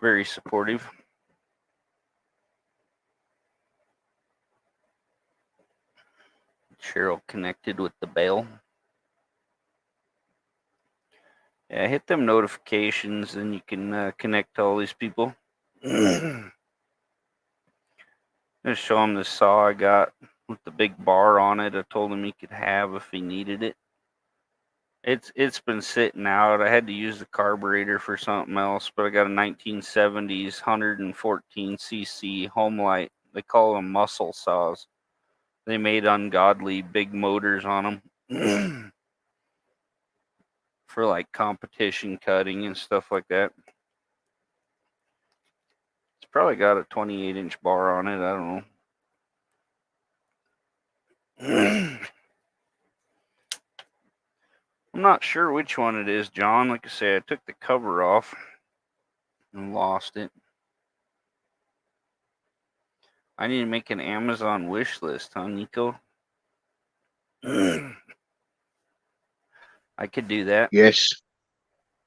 S1: Very supportive. Cheryl connected with the bell. Yeah, hit them notifications, and you can connect to all these people. Just show him the saw I got with the big bar on it. I told him he could have if he needed it. It's been sitting out. I had to use the carburetor for something else, but I got a 1970s 114cc Homelight. They call them muscle saws. They made ungodly big motors on them for like competition cutting and stuff like that. It's probably got a 28-inch bar on it. I don't know. I'm not sure which one it is, John. Like I said, I took the cover off and lost it. I need to make an Amazon wish list, huh, Nico? I could do that.
S6: Yes.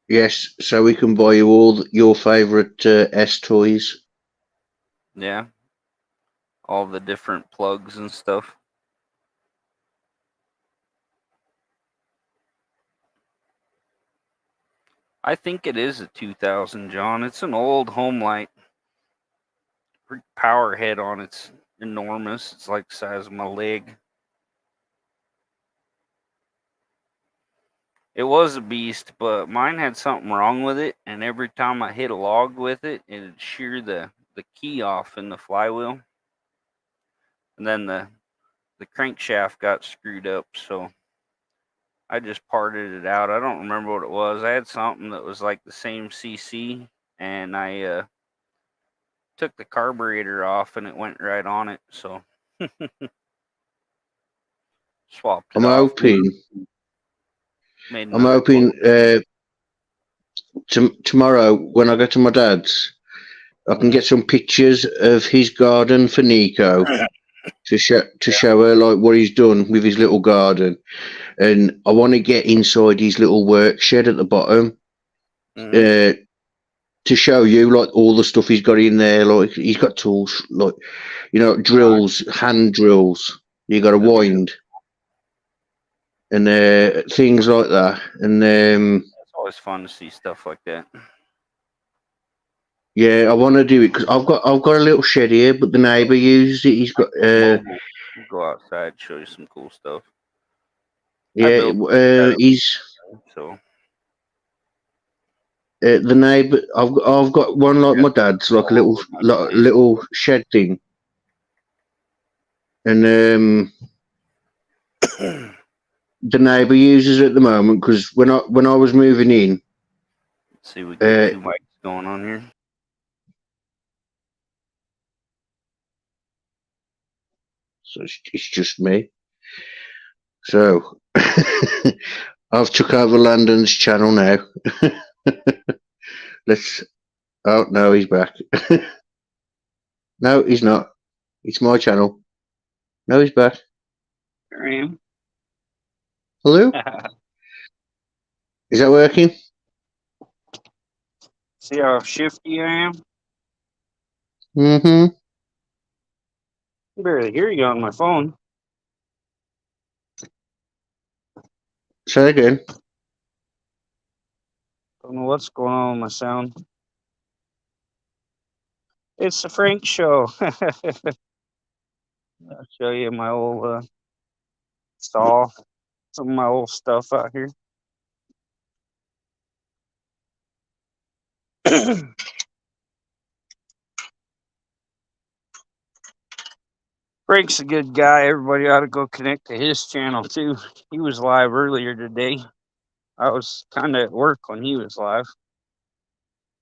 S6: Yes. So we can buy you all your favourite S toys.
S1: Yeah. All the different plugs and stuff. I think it is a 2000, John. It's an old Homelight. Power head on it's enormous. It's like the size of my leg. It was a beast, but mine had something wrong with it, and every time I hit a log with it, it'd shear the key off in the flywheel. And then the crankshaft got screwed up, so I just parted it out. I don't remember what it was. I had something that was like the same CC, and I took the carburetor off, and it went right on it. So swapped it
S6: I'm
S1: off.
S6: hoping.
S1: Made
S6: I'm
S1: another
S6: hoping
S1: quote.
S6: tomorrow when I go to my dad's, I can get some pictures of his garden for Nico to show her like what he's done with his little garden, and I want to get inside his little work shed at the bottom to show you like all the stuff he's got in there. Like he's got tools like drills, hand drills. You got to wind and things like that, and
S1: It's always fun to see stuff like that.
S6: yeah, I want to do it because I've got a little shed here, but the neighbour used it. He's got
S1: We'll go outside, show you some cool stuff.
S6: yeah, he's
S1: so
S6: the neighbour. I've got one like my dad's, like a little shed thing, and the neighbour uses at the moment, because when I was moving in,
S1: Let's see, we get
S6: uh,
S1: 2 mics going on here.
S6: so it's just me. So I've took over Landon's channel now. Let's. Oh no, he's back. No, he's not. It's my channel. No, he's back.
S1: Here I am.
S6: Hello? Is that working?
S1: See how shifty I am?
S6: Mm-hmm.
S1: I barely hear you on my phone.
S6: Say again.
S1: Don't know what's going on with my sound. It's the Frank Show. I'll show you my old stall. Some of my old stuff out here. Frank's a good guy. Everybody ought to go connect to his channel too. He was live earlier today. I was kind of at work when he was live.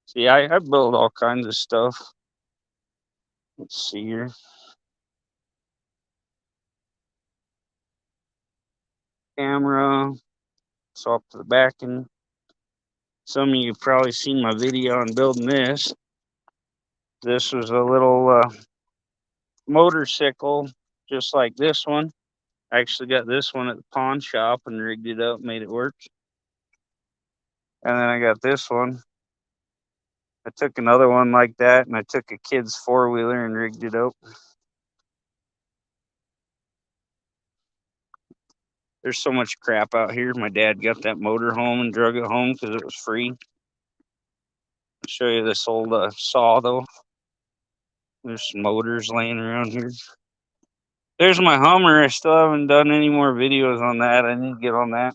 S1: See, I build all kinds of stuff. Let's see here. Camera. So up to the back, and some of you probably seen my video on building this. This was a little motorcycle, just like this one. I actually got this one at the pawn shop and rigged it up, made it work. And then I got this one. I took another one like that, and I took a kid's four-wheeler and rigged it up. There's so much crap out here. My dad got that motor home and drug it home because it was free. I'll show you this old saw, though. There's some motors laying around here. There's my Hummer. I still haven't done any more videos on that. I need to get on that.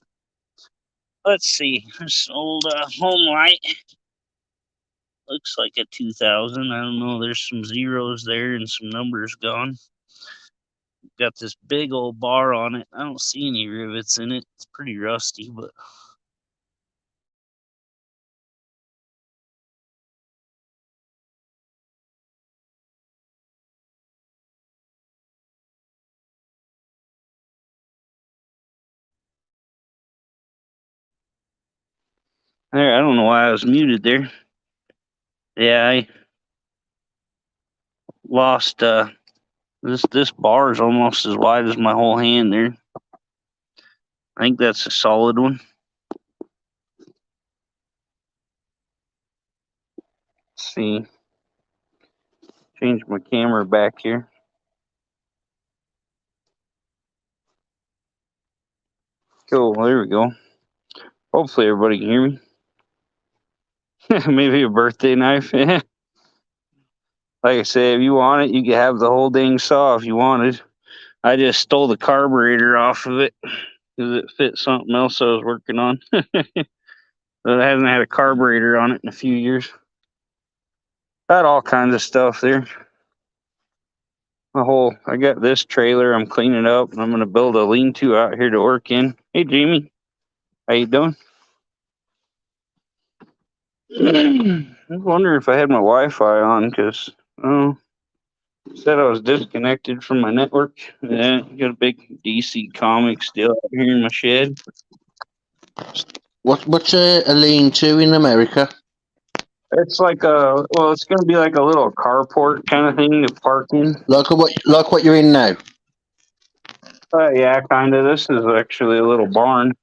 S1: Let's see. This old home light. Looks like a 2000. I don't know. There's some zeros there and some numbers gone. Got this big old bar on it. I don't see any rivets in it. It's pretty rusty, but there. I don't know why I was muted there. Yeah, I lost. This bar is almost as wide as my whole hand there. I think that's a solid one. Let's see. Change my camera back here. Cool. There we go. Hopefully everybody can hear me. Maybe a birthday knife. Like I say, if you want it, you can have the whole dang saw if you wanted. I just stole the carburetor off of it because it fit something else I was working on. But it hasn't had a carburetor on it in a few years. Got all kinds of stuff there. I got this trailer I'm cleaning up, and I'm gonna build a lean-to out here to work in. Hey Jamie, how you doing? I was wondering if I had my Wi-Fi on because said I was disconnected from my network. Yeah, got a big DC Comics deal out here in my shed.
S6: What's a lean-to in America?
S1: It's like it's gonna be like a little carport kind of thing to park in.
S6: Like what you're in now?
S1: Yeah, kind of. This is actually a little barn,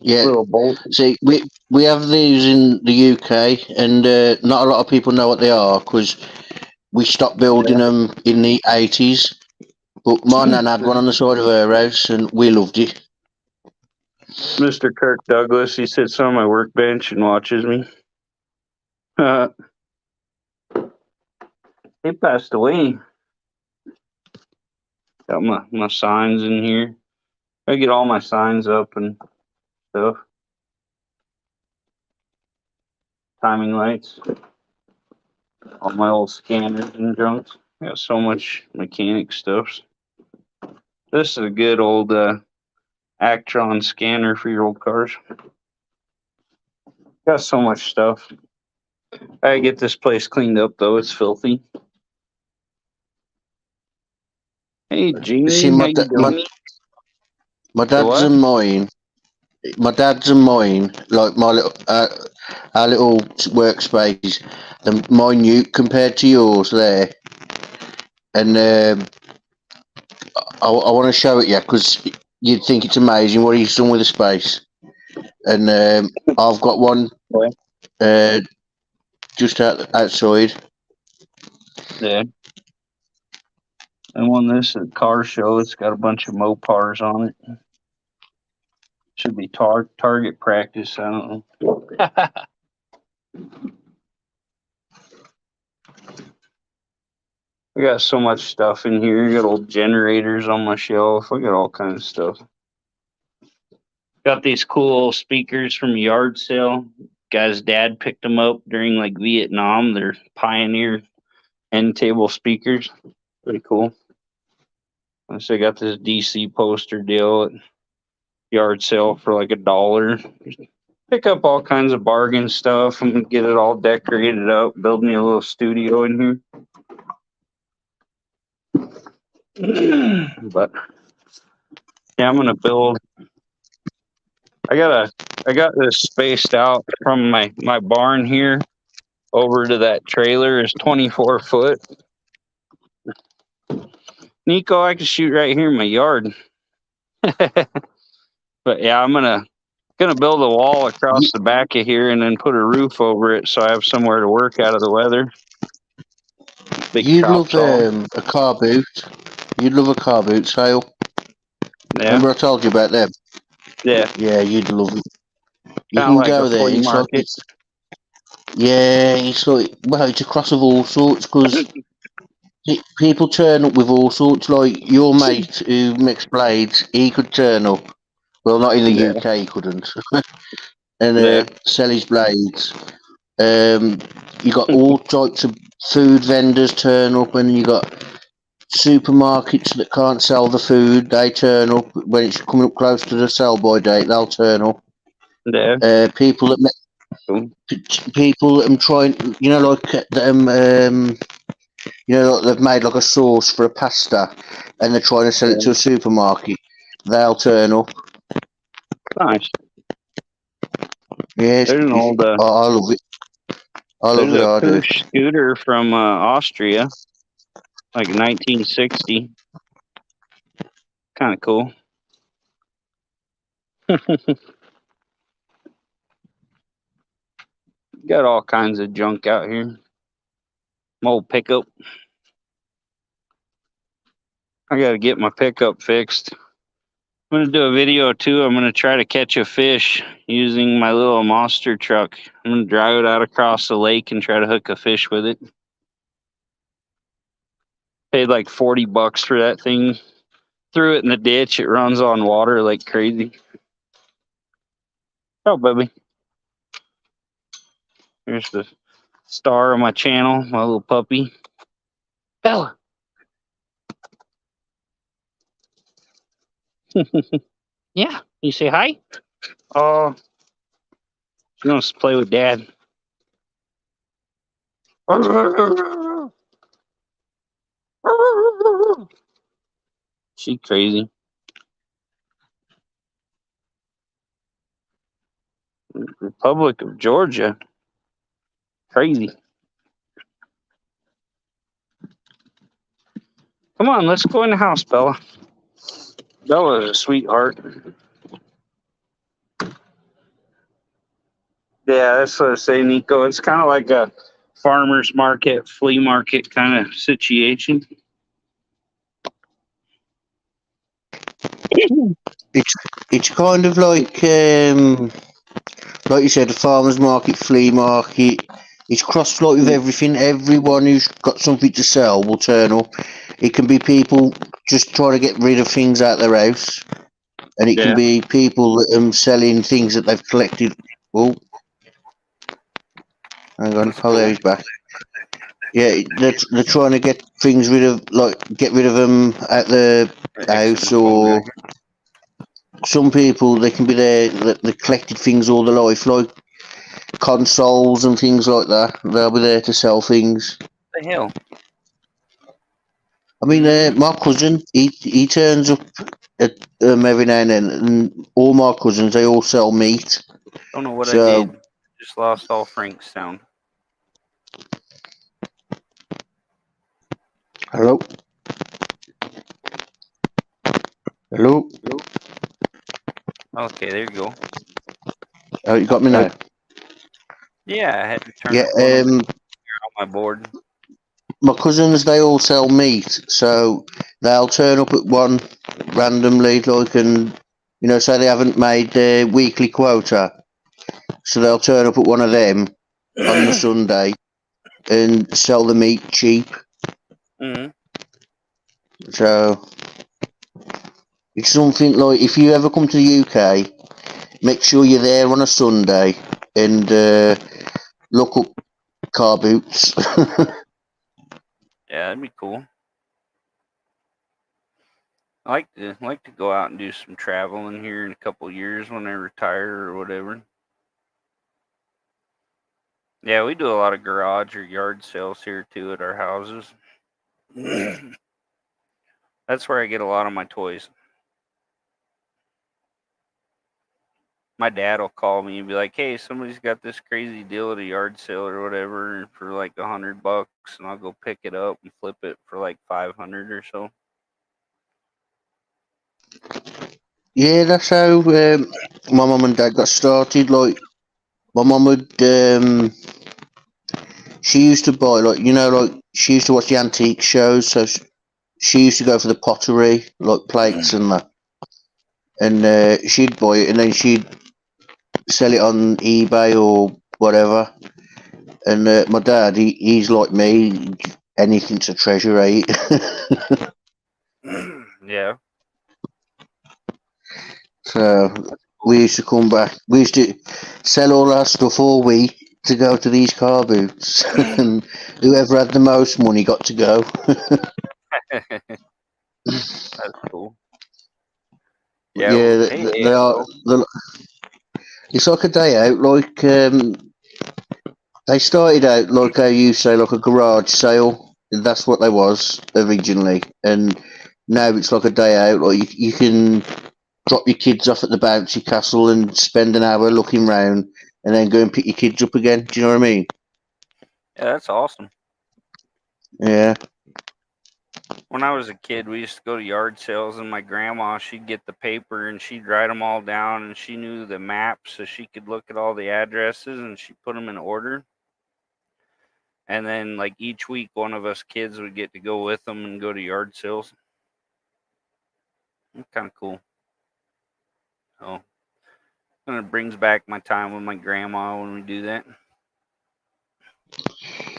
S6: Yeah.
S1: little bolt.
S6: See, we have these in the UK, and not a lot of people know what they are because we stopped building them in the 80s. But my nan had one on the side of her house, and we loved it.
S1: Mr. Kirk Douglas, he sits on my workbench and watches me. He passed away. Got my signs in here. I get all my signs up and stuff. Timing lights. All my old scanners and junk. Got so much mechanic stuff. This is a good old Actron scanner for your old cars. Got so much stuff. I get this place cleaned up though. It's filthy. Hey,
S6: See,
S1: Jeannie, how you doing?
S6: my
S1: The
S6: dad's
S1: what?
S6: and mine. My dad's and mine, like my little, our little workspaces, they're minute compared to yours there. And I want to show it you because you'd think it's amazing what he's done with the space. And I've got one
S1: What?
S6: uh, just outside.
S1: Yeah. And one this is a car show. It's got a bunch of Mopars on it. Should be target practice. I don't know. I got so much stuff in here. I got old generators on my shelf. I got all kinds of stuff. Got these cool speakers from a yard sale. Guy's dad picked them up during like Vietnam. They're Pioneer end table speakers. Pretty cool. So I got this DC poster deal at yard sale for like $1. Pick up all kinds of bargain stuff and get it all decorated up. Build me a little studio in here. But yeah, I'm gonna build. I got this spaced out from my barn here over to that trailer is 24 foot. Nico, I can shoot right here in my yard. But yeah, I'm gonna build a wall across the back of here and then put a roof over it so I have somewhere to work out of the weather. Big
S6: You'd
S1: chop
S6: love
S1: saw.
S6: a car boot. You'd love a car boot sale.
S1: Yeah,
S6: Remember I told you about them?
S1: yeah.
S6: Yeah, you'd love it. You
S1: Kind of
S6: can
S1: like a
S6: go there.
S1: flea market.
S6: It's like, well, it's a cross of all sorts because people turn up with all sorts. Like your mate who makes blades, he could turn up. Well, not in the
S1: Yeah,
S6: UK, he couldn't. And
S1: yeah,
S6: sell his blades. You got all types of food vendors turn up, and you got supermarkets that can't sell the food. They turn up when it's coming up close to the sell-by date. They'll turn up.
S1: yeah.
S6: People that
S1: Cool.
S6: people that trying, like like they've made like a sauce for a pasta, and they're trying to sell it
S1: Yeah.
S6: to a supermarket. They'll turn up.
S1: Nice.
S6: Yes,
S1: There's an old
S6: I love it. I love
S1: there's
S6: it.
S1: a
S6: I do.
S1: push scooter from Austria, like 1960. Kind of cool. Got all kinds of junk out here. My old pickup. I got to get my pickup fixed. I'm gonna do a video too. I'm gonna try to catch a fish using my little monster truck. I'm gonna drive it out across the lake and try to hook a fish with it. Paid like $40 for that thing. Threw it in the ditch. It runs on water like crazy. Oh, baby. Here's the star of my channel, my little puppy. Bella. Yeah. You say hi? Oh, she wants to play with Dad. She crazy. Republic of Georgia. Crazy. Come on, let's go in the house, Bella. Bella's a sweetheart. Yeah, that's what I say, Nico. It's kind of like a farmer's market, flea market kind of situation.
S6: It's kind of like you said, a farmer's market, flea market. It's crossed like with everything. Everyone who's got something to sell will turn up. It can be people just trying to get rid of things out their house, and it can
S1: Yeah.
S6: be people that are selling things that they've collected. Oh, hang on.
S1: That's
S6: Oh, there
S1: cool.
S6: he's back. Yeah, they're trying to get things get rid of them at the house, or some people they can be there that they collected things all their life, like consoles and things like that. They'll be there to sell things.
S1: The hell.
S6: I mean,
S1: Mm,
S6: my cousin, he turns up at every now and then, and all my cousins they all sell meat.
S1: don't know what I
S6: So,
S1: did. Just lost all Frank's sound.
S6: hello, hello.
S1: Okay, there you go.
S6: Oh, you got me now.
S1: Yeah, I had to turn
S6: Yeah.
S1: it one on my board.
S6: My cousins they all sell meat, so they'll turn up at one randomly, like, and say they haven't made their weekly quota, so they'll turn up at one of them on the Sunday and sell the meat cheap.
S1: Mm-hmm.
S6: So it's something like if you ever come to the UK, make sure you're there on a Sunday and look up car boots.
S1: Yeah, that'd be cool. I like to go out and do some traveling here in a couple years when I retire or whatever. Yeah, we do a lot of garage or yard sales here too at our houses. That's where I get a lot of my toys. My dad will call me and be like, "Hey, somebody's got this crazy deal at a yard sale or whatever for like $100," and I'll go pick it up and flip it for like 500 or so.
S6: Yeah, that's how my mum and dad got started. Like my mum would, she used to buy like she used to watch the antique shows, so she used to go for the pottery, like plates and that, and she'd buy it and then she'd sell it on eBay or whatever. And my dad, he's like me, anything's a treasure, eh?
S1: Yeah,
S6: So we
S1: cool.
S6: used to come back. We used to sell all our stuff all week to go to these car booths, and whoever had the most money got to go.
S1: That's cool.
S6: But
S1: Yeah,
S6: yeah,
S1: hey,
S6: they are. It's like a day out. Like they started out like how you say, like a garage sale. That's what they was originally, and now it's like a day out. Like you can drop your kids off at the bouncy castle and spend an hour looking round, and then go and pick your kids up again. Do you know what I mean?
S1: yeah, that's awesome.
S6: Yeah.
S1: When I was a kid, we used to go to yard sales, and my grandma, she'd get the paper and she'd write them all down, and she knew the map, so she could look at all the addresses and she put them in order. And then, like each week, one of us kids would get to go with them and go to yard sales. It's kind of cool. So, kind of brings back my time with my grandma when we do that.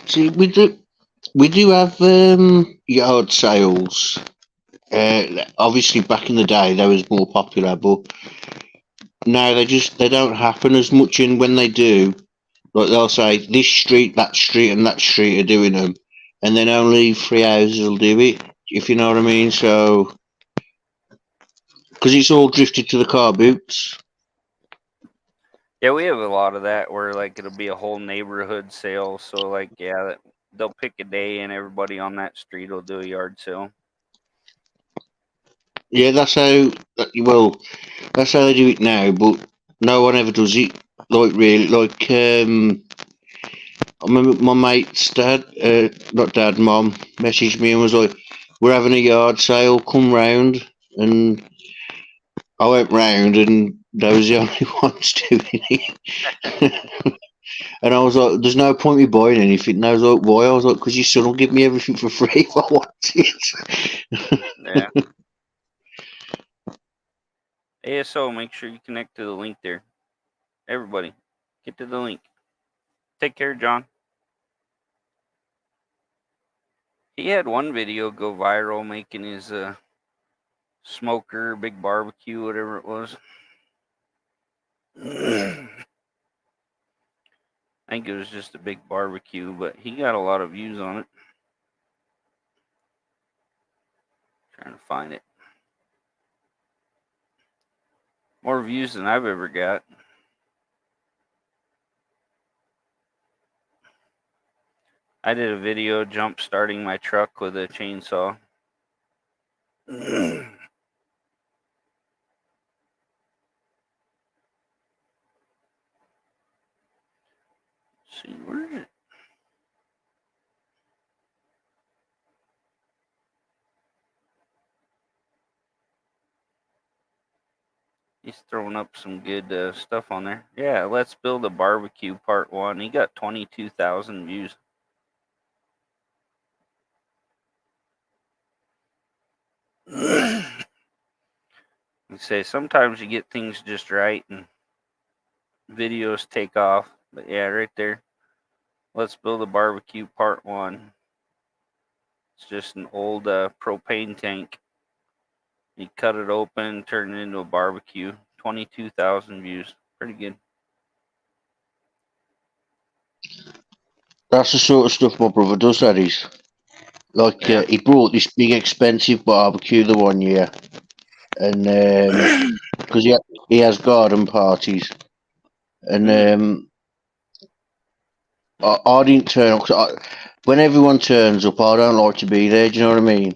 S6: See, we do have yard sales. Obviously, back in the day, they was more popular, but now they don't happen as much. And when they do, like they'll say this street, and that street are doing them, and then only 3 houses will do it. If you know what I mean. So, because it's all drifted to the car boots.
S1: Yeah, we have a lot of that where like it'll be a whole neighborhood sale. So like, yeah, they'll pick a day and everybody on that street will do a yard sale.
S6: Yeah, that's how. Well, that's how they do it now, but no one ever does it. Like really, like I remember my mate's dad, not dad, mom, messaged me and was like, "We're having a yard sale. Come round." And I went round, and they was the only ones doing it. And I was like, "There's no point me buying anything." And I was like, "Why?" I was like, "Because your son will give me everything for free if I want it."
S1: Yeah. ASO, make sure you connect to the link there. Everybody, get to the link. Take care, John. He had one video go viral making his smoker, big barbecue, whatever it was. I think it was just a big barbecue, but he got a lot of views on it. Trying to find it. More views than I've ever got. I did a video jump starting my truck with a chainsaw. See, where is it? He's throwing up some good stuff on there. Yeah, let's build a barbecue part 1. He got 22,000 views. You say sometimes you get things just right and videos take off. But yeah, right there. Let's build a barbecue part 1. It's just an old propane tank. You cut it open, turn it into a barbecue. 22,000 views. Pretty good.
S6: That's the sort of stuff my brother does. That is like
S1: Yeah.
S6: he brought this big expensive barbecue the one year, and because he has garden parties, and I didn't turn up. 'Cause when everyone turns up, I don't like to be there. Do you know what I mean?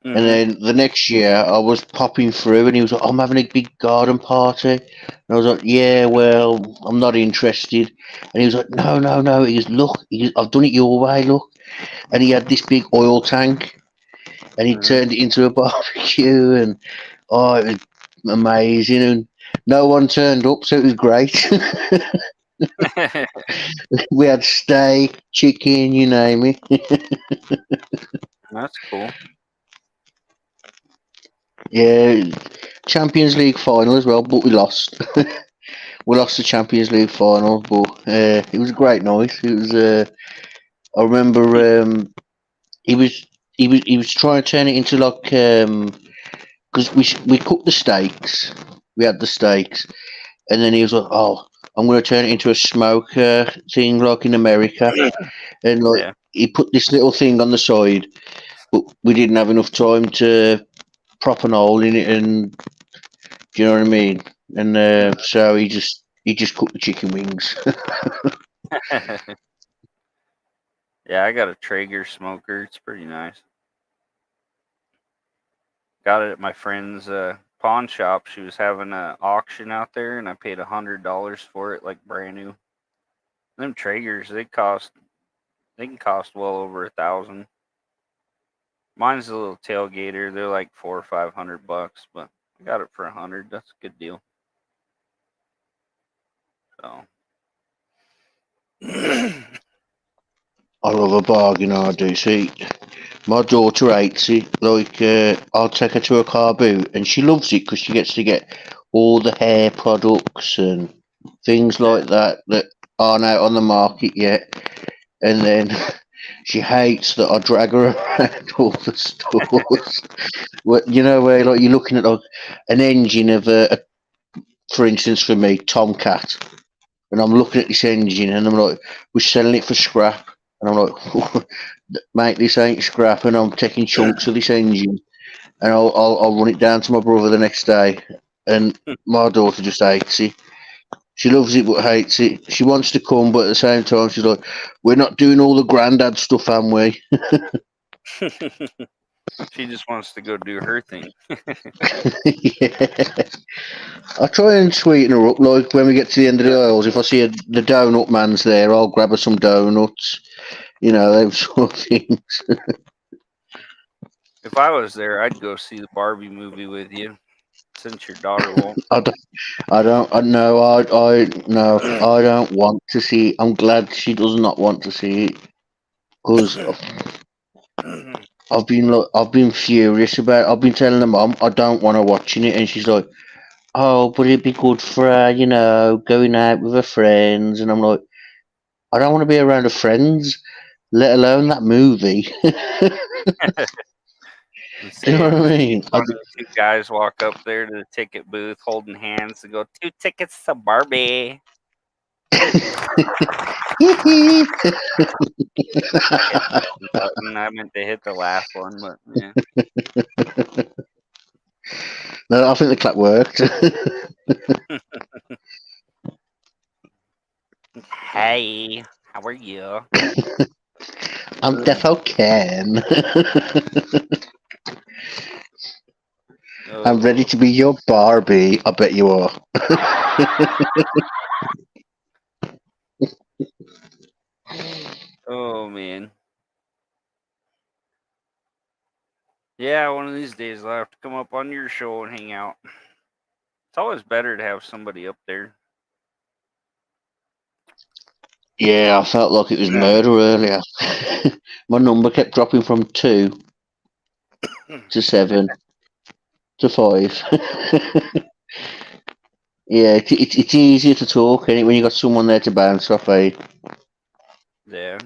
S6: And
S1: Mm-hmm.
S6: then the next year, I was popping through, and he was like, "I'm having a big garden party." And I was like, "Yeah, well, I'm not interested." And he was like, "No, no, no." He goes, "Look, I've done it your way, look." And he had this big oil tank, and he
S1: Mm-hmm.
S6: turned it into a barbecue, and oh, it was amazing. And no one turned up, so it was great. We had steak, chicken, you name it.
S1: That's cool.
S6: Yeah, Champions League final as well, but we lost. We lost the Champions League final, but it was a great night. It was. I remember he was trying to turn it into like because we cooked the steaks. We had the steaks, and then he was like, "Oh, I'm going to turn it into a smoker thing like in America," and like
S1: Yeah.
S6: he put this little thing on the side, but we didn't have enough time to prop an hole in it, and do you know what I mean? And so he just cooked the chicken wings.
S1: Yeah, I got a Traeger smoker. It's pretty nice. Got it at my friend's pawn shop. She was having an auction out there, and I paid $100 for it, like brand new. Them Traegers, they can cost well over 1,000. Mine's a little tailgater. They're like 400 or 500 bucks, but I got it for 100. That's a good deal. So.
S6: I love a bargain, I do. See, my daughter hates it. Like, I'll take her to a car boot, and she loves it because she gets to get all the hair products and things
S1: Yeah.
S6: like that aren't out on the market yet. And then she hates that I drag her around all the stores. You know, where like you're looking at like an engine of for instance, for me, Tomcat, and I'm looking at this engine, and I'm like, we're selling it for scrap, and I'm like, mate, this ain't scrap, and I'm taking chunks of this engine, and I'll run it down to my brother the next day, and my daughter just hates it. She loves it but hates it. She wants to come, but at the same time, she's like, "We're not doing all the granddad stuff, am we?"
S1: She just wants to go do her thing.
S6: Yeah. I try and sweeten her up. Like when we get to the end of the
S1: Yeah.
S6: aisles, if I see the donut man's there, I'll grab her some donuts. You know, those sort of things.
S1: If I was there, I'd go see the Barbie movie with you, since your daughter won't.
S6: I don't. I don't. I no. No. I don't want to see it. I'm glad she does not want to see it because I've been furious about. I've been telling her mom I don't want her watching it, and she's like, "Oh, but it'd be good for her, you know, going out with her friends." And I'm like, I don't want to be around her friends, let alone that movie.
S1: And
S6: Do you know
S1: say,
S6: what I
S1: just
S6: mean?
S1: one of the two guys walk up there to the ticket booth holding hands and go, 2 tickets to Barbie. Hit the button. I meant to hit the laugh one, but yeah.
S6: No, I think the clap worked.
S1: Hey, how are you?
S6: I'm defo Ken. I'm ready
S1: Oh,
S6: to be your Barbie. I bet you are.
S1: oh man. Yeah, one of these days I'll have to come up on your show and hang out. It's always better to have somebody up there.
S6: Yeah, I felt like it was murder earlier. My number kept dropping from 2 to 7 to 5. Yeah, it's easier to talk, and when you got someone there to bounce off, eh?
S1: Yeah.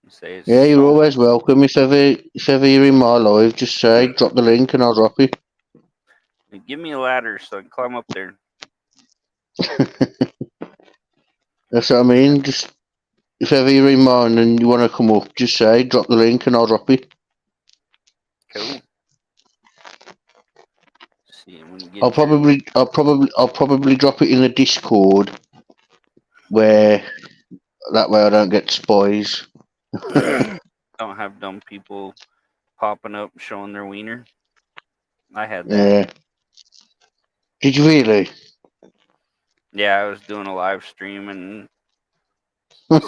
S1: You say it's
S6: Yeah, you're
S1: so
S6: always welcome. If ever you're in my live, just say, drop the link and I'll drop it.
S1: give me a ladder so I can climb up there.
S6: That's what I mean. Just if ever you're in mine and you want to come up, just say, drop the link and I'll drop it.
S1: Cool. See, I'm gonna
S6: I'll
S1: get your
S6: probably drop it in the Discord where that way I don't get spies.
S1: don't have dumb people popping up showing their wiener. I had that.
S6: Yeah. Did you really?
S1: Yeah, I was doing a live stream and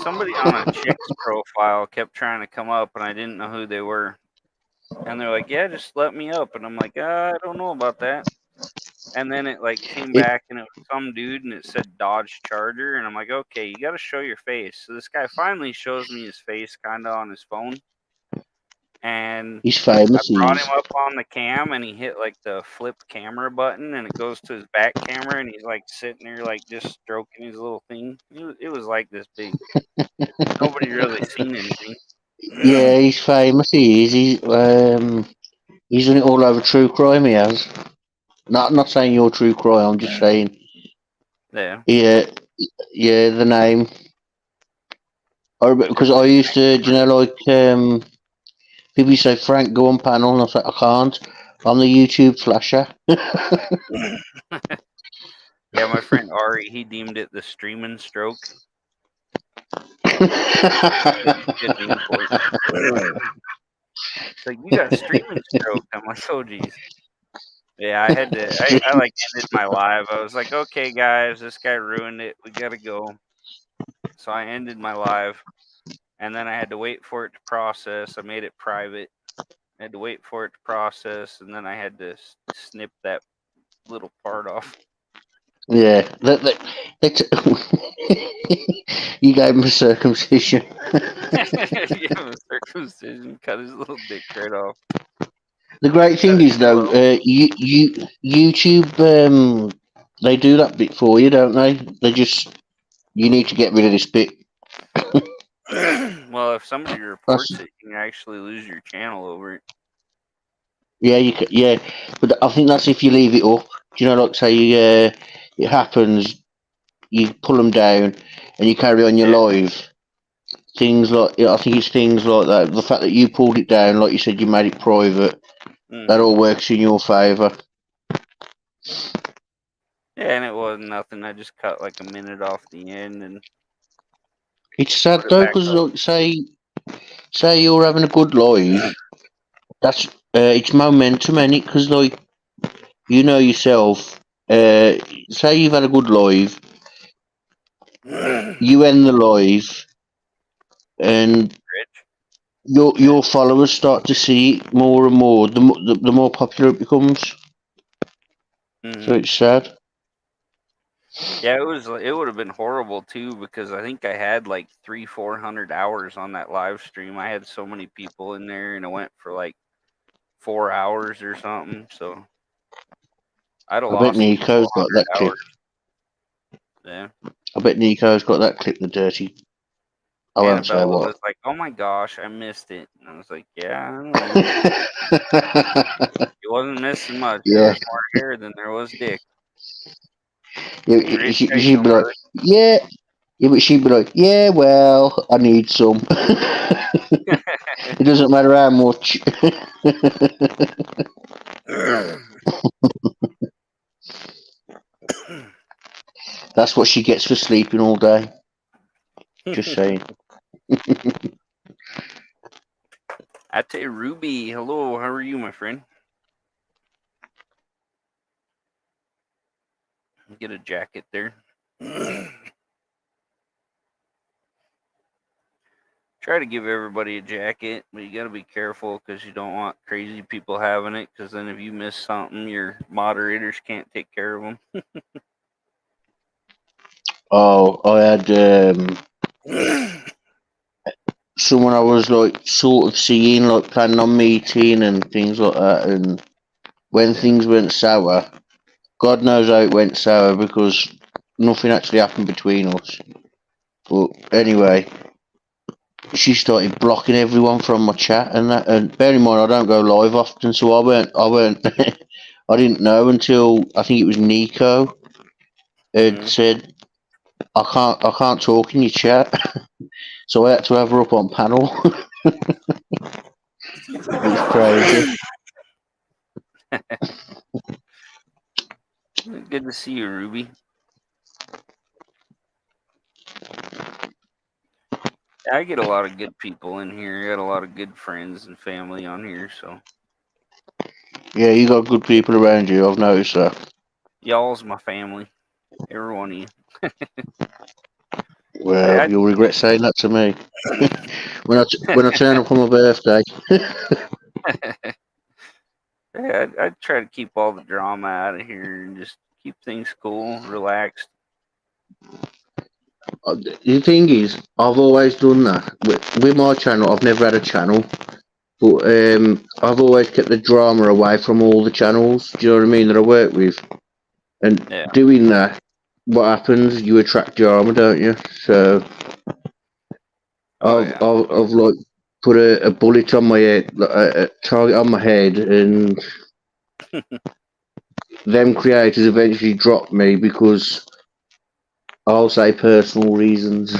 S1: somebody on a chick's profile kept trying to come up and I didn't know who they were. And they're like, "Yeah, just let me up." And I'm like, I don't know about that." And then it like came
S6: It,
S1: back and it was some dude and it said Dodge Charger and I'm like, "Okay, you got to show your face." So this guy finally shows me his face kind of on his phone. And
S6: he's
S1: I
S6: famous.
S1: brought him
S6: He's.
S1: up on the cam and he hit like the flip camera button and it goes to his back camera and he's like sitting there like just stroking his little thing. It was like this big. Nobody really seen anything.
S6: Yeah, he's famous. He is. He's done it all over true crime. He has. Not saying you're true crime. I'm just saying.
S1: Yeah.
S6: Yeah, yeah. The name. Because I
S1: Definitely.
S6: used to, people say Frank, go on panel, and I was like, I can't. I'm the YouTube flasher.
S1: Yeah, my friend Ari, he deemed it the streaming stroke. Good name for it. It's like, you got streaming stroke. I'm like, oh geez. Yeah, I had to. I like ended my live. I was like, okay, guys, this guy ruined it. We gotta go. So I ended my live, and then I had to wait for it to process. I made it private. I had to wait for it to process, and then I had to snip that little part off.
S6: Yeah, that you gave him a circumcision.
S1: Give him a circumcision, cut his little dick right off.
S6: The great thing is though,
S1: Hello.
S6: YouTube, they do that bit for you, don't they? You need to get rid of this bit.
S1: Well, if somebody
S6: That's,
S1: reports it, you can actually lose your channel over it.
S6: yeah, yeah, but I think that's if you leave it up. Do you know, like say it happens, you pull them down, and you carry on your
S1: Yeah.
S6: live. Things like, I think it's things like that. The fact that you pulled it down, like you said, you made it private. That
S1: Hmm.
S6: all works in your favour.
S1: Yeah, and it wasn't nothing. I just cut like a minute off the end and
S6: It's sad
S1: put it
S6: though,
S1: back
S6: because
S1: up.
S6: like, say you're having a good live. That's it's momentum, ain't it? Because like you know yourself. Say you've had a good live, you end the live, and
S1: Rich.
S6: your followers start to see it more and more. The more popular it becomes. So
S1: Hmm.
S6: it's sad.
S1: Yeah, it would have been horrible too because I think I had like 300-400 hours on that live stream. I had so many people in there, and it went for like 4 hours or something. So I'd have
S6: I bet
S1: lost a couple
S6: Nico's got
S1: hundred
S6: that clip.
S1: hours. Yeah.
S6: I bet Nico's got that clip. The dirty. I won't say
S1: Annabella
S6: what.
S1: was like, "Oh my gosh, I missed it." And I was like, "Yeah, I know. It wasn't missing much. There
S6: Yeah,
S1: was more hair than there was dick." Rich, how you
S6: she'd
S1: doing,
S6: be like,
S1: brother?
S6: yeah, yeah, but she'd be like, yeah, well, I need some. It doesn't matter how much. That's what she gets for sleeping all day. Just saying.
S1: Ate Ruby, hello, how are you, my friend? Get a jacket there. Try to give everybody a jacket, but you got to be careful because you don't want crazy people having it. Because then if you miss something, your moderators can't take care of them.
S6: Oh, I had someone I was like sort of seeing, like planning on meeting and things like that. And when things went sour, God knows how it went sour because nothing actually happened between us. But anyway, she started blocking everyone from my chat and that. And bear in mind, I don't go live often, so I weren't, I didn't know until I think it was Nico had
S1: Mhm.
S6: said, I can't talk in your chat. So I had to have her up on panel. It was crazy.
S1: Good to see you, Ruby. I get a lot of good people in here. I got a lot of good friends and family on here, so
S6: Yeah, you got good people around you. I've noticed that.
S1: y'all's my family. Every one of you.
S6: Well,
S1: I,
S6: you'll regret saying that to me when I turn up on my birthday.
S1: I try to keep all the drama out of here and just keep things cool, relaxed.
S6: The thing is, I've always done that with my channel. I've never had a channel, but I've always kept the drama away from all the channels. Do you know what I mean? That I work with, and
S1: Yeah.
S6: doing that, what happens? You attract drama, don't you? So
S1: Oh yeah.
S6: I've like put a bullet on my head, like, a target on my head, and them creators eventually dropped me because I'll say personal reasons.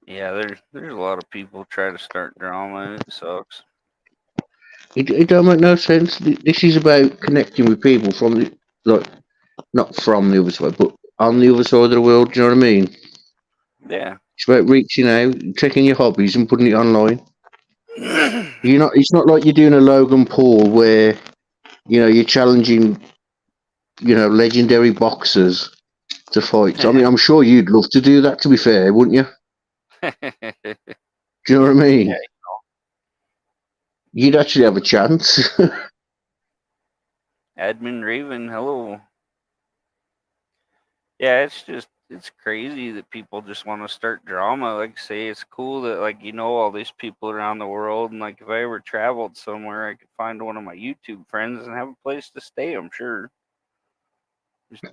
S1: Yeah, there's a lot of people try to start drama and it sucks.
S6: It don't make no sense. This is about connecting with people from the like not from the other side, but on the other side of the world. Do you know what I mean?
S1: Yeah.
S6: It's about reaching out, taking your hobbies and putting it online. You're not. It's not like you're doing a Logan Paul where you're challenging legendary boxers to fight. I mean, I'm sure you'd love to do that. To be fair, wouldn't you? Do you know what I
S1: Yeah.
S6: mean? You'd actually have a chance.
S1: Admin Raven, hello. Yeah, it's crazy that people just want to start drama. Like say it's cool that all these people around the world and like if I ever traveled somewhere I could find one of my YouTube friends and have a place to stay, I'm sure. Just,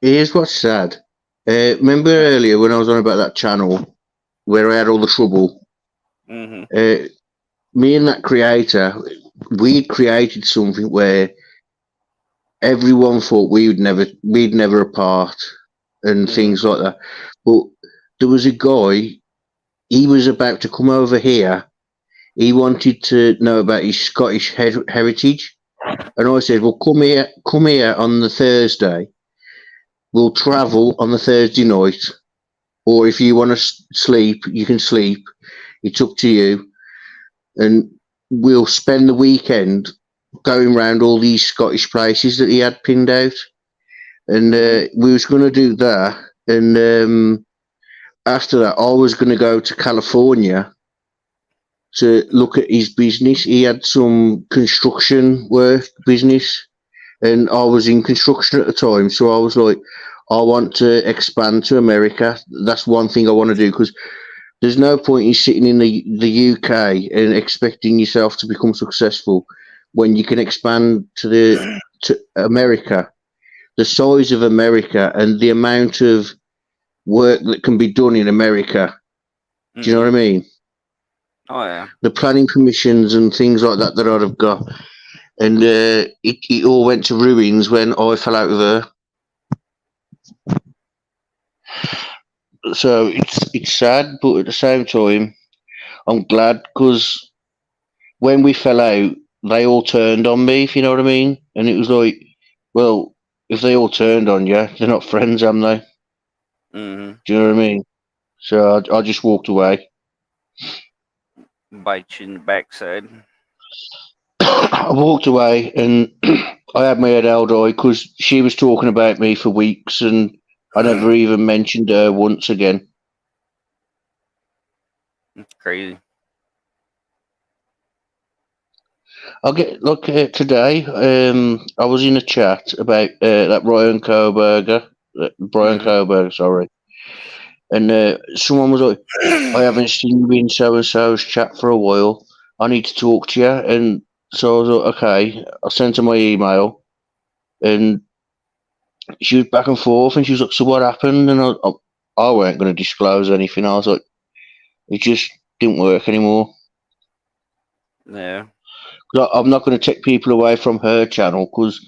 S6: Here's what's sad. Remember earlier when I was on about that channel where I had all the trouble?
S1: mm-hmm.
S6: Me and that creator, we'd created something where everyone thought we'd never apart and
S1: Mm-hmm.
S6: things like that. But there was a guy, he was about to come over here. He wanted to know about his Scottish heritage. And I said, well, come here on the Thursday. We'll travel on the Thursday night. Or if you want to sleep, you can sleep. It's up to you. And we'll spend the weekend going round all these Scottish places that he had pinned out. And we was going to do that. And after that, I was going to go to California to look at his business. He had some construction work business, and I was in construction at the time. So I was like, I want to expand to America. That's one thing I want to do because there's no point in sitting in the UK and expecting yourself to become successful when you can expand to America. The size of America and the amount of work that can be done in America. Do you know what I mean?
S1: Oh yeah.
S6: The planning permissions and things like that I'd have got, and it all went to ruins when I fell out with her. So it's sad, but at the same time, I'm glad because when we fell out, they all turned on me, if you know what I mean. And it was like, well, if they all turned on you, they're not friends, am they?
S1: Mm-hmm.
S6: Do you know what I mean? So I just walked away.
S1: Bite you in the backside.
S6: I walked away and I had my head held high because she was talking about me for weeks and I never even mentioned her once again.
S1: It's crazy.
S6: I'll get look today. I was in a chat about that Brian
S1: Mm-hmm.
S6: Coburger, sorry, and someone was like, "I haven't seen you in so and so's chat for a while. I need to talk to you." And so I was like, "Okay." I sent her my email, and she was back and forth, and she was like, "So what happened?" And I weren't going to disclose anything. I was like, "It just didn't work anymore."
S1: Yeah.
S6: 'Cause I'm not going to take people away from her channel because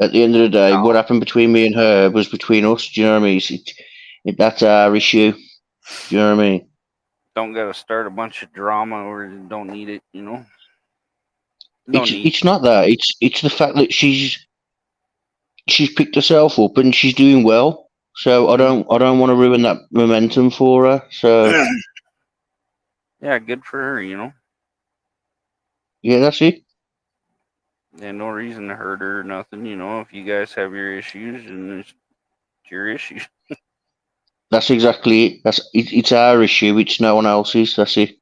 S6: at the end of the day, what
S1: No,
S6: happened between me and her was between us. Do you know what I mean? That's our issue. Do you know what I mean?
S1: don't gotta start a bunch of drama or you don't need it. No
S6: It's
S1: need.
S6: it's not that. It's the fact that she's picked herself up and she's doing well. So I don't want to ruin that momentum for her. So
S1: Yeah, good for her.
S6: yeah, that's it.
S1: And no reason to hurt her or nothing. If you guys have your issues and it's your issues.
S6: That's exactly it. It's our issue. It's no one else's. That's it.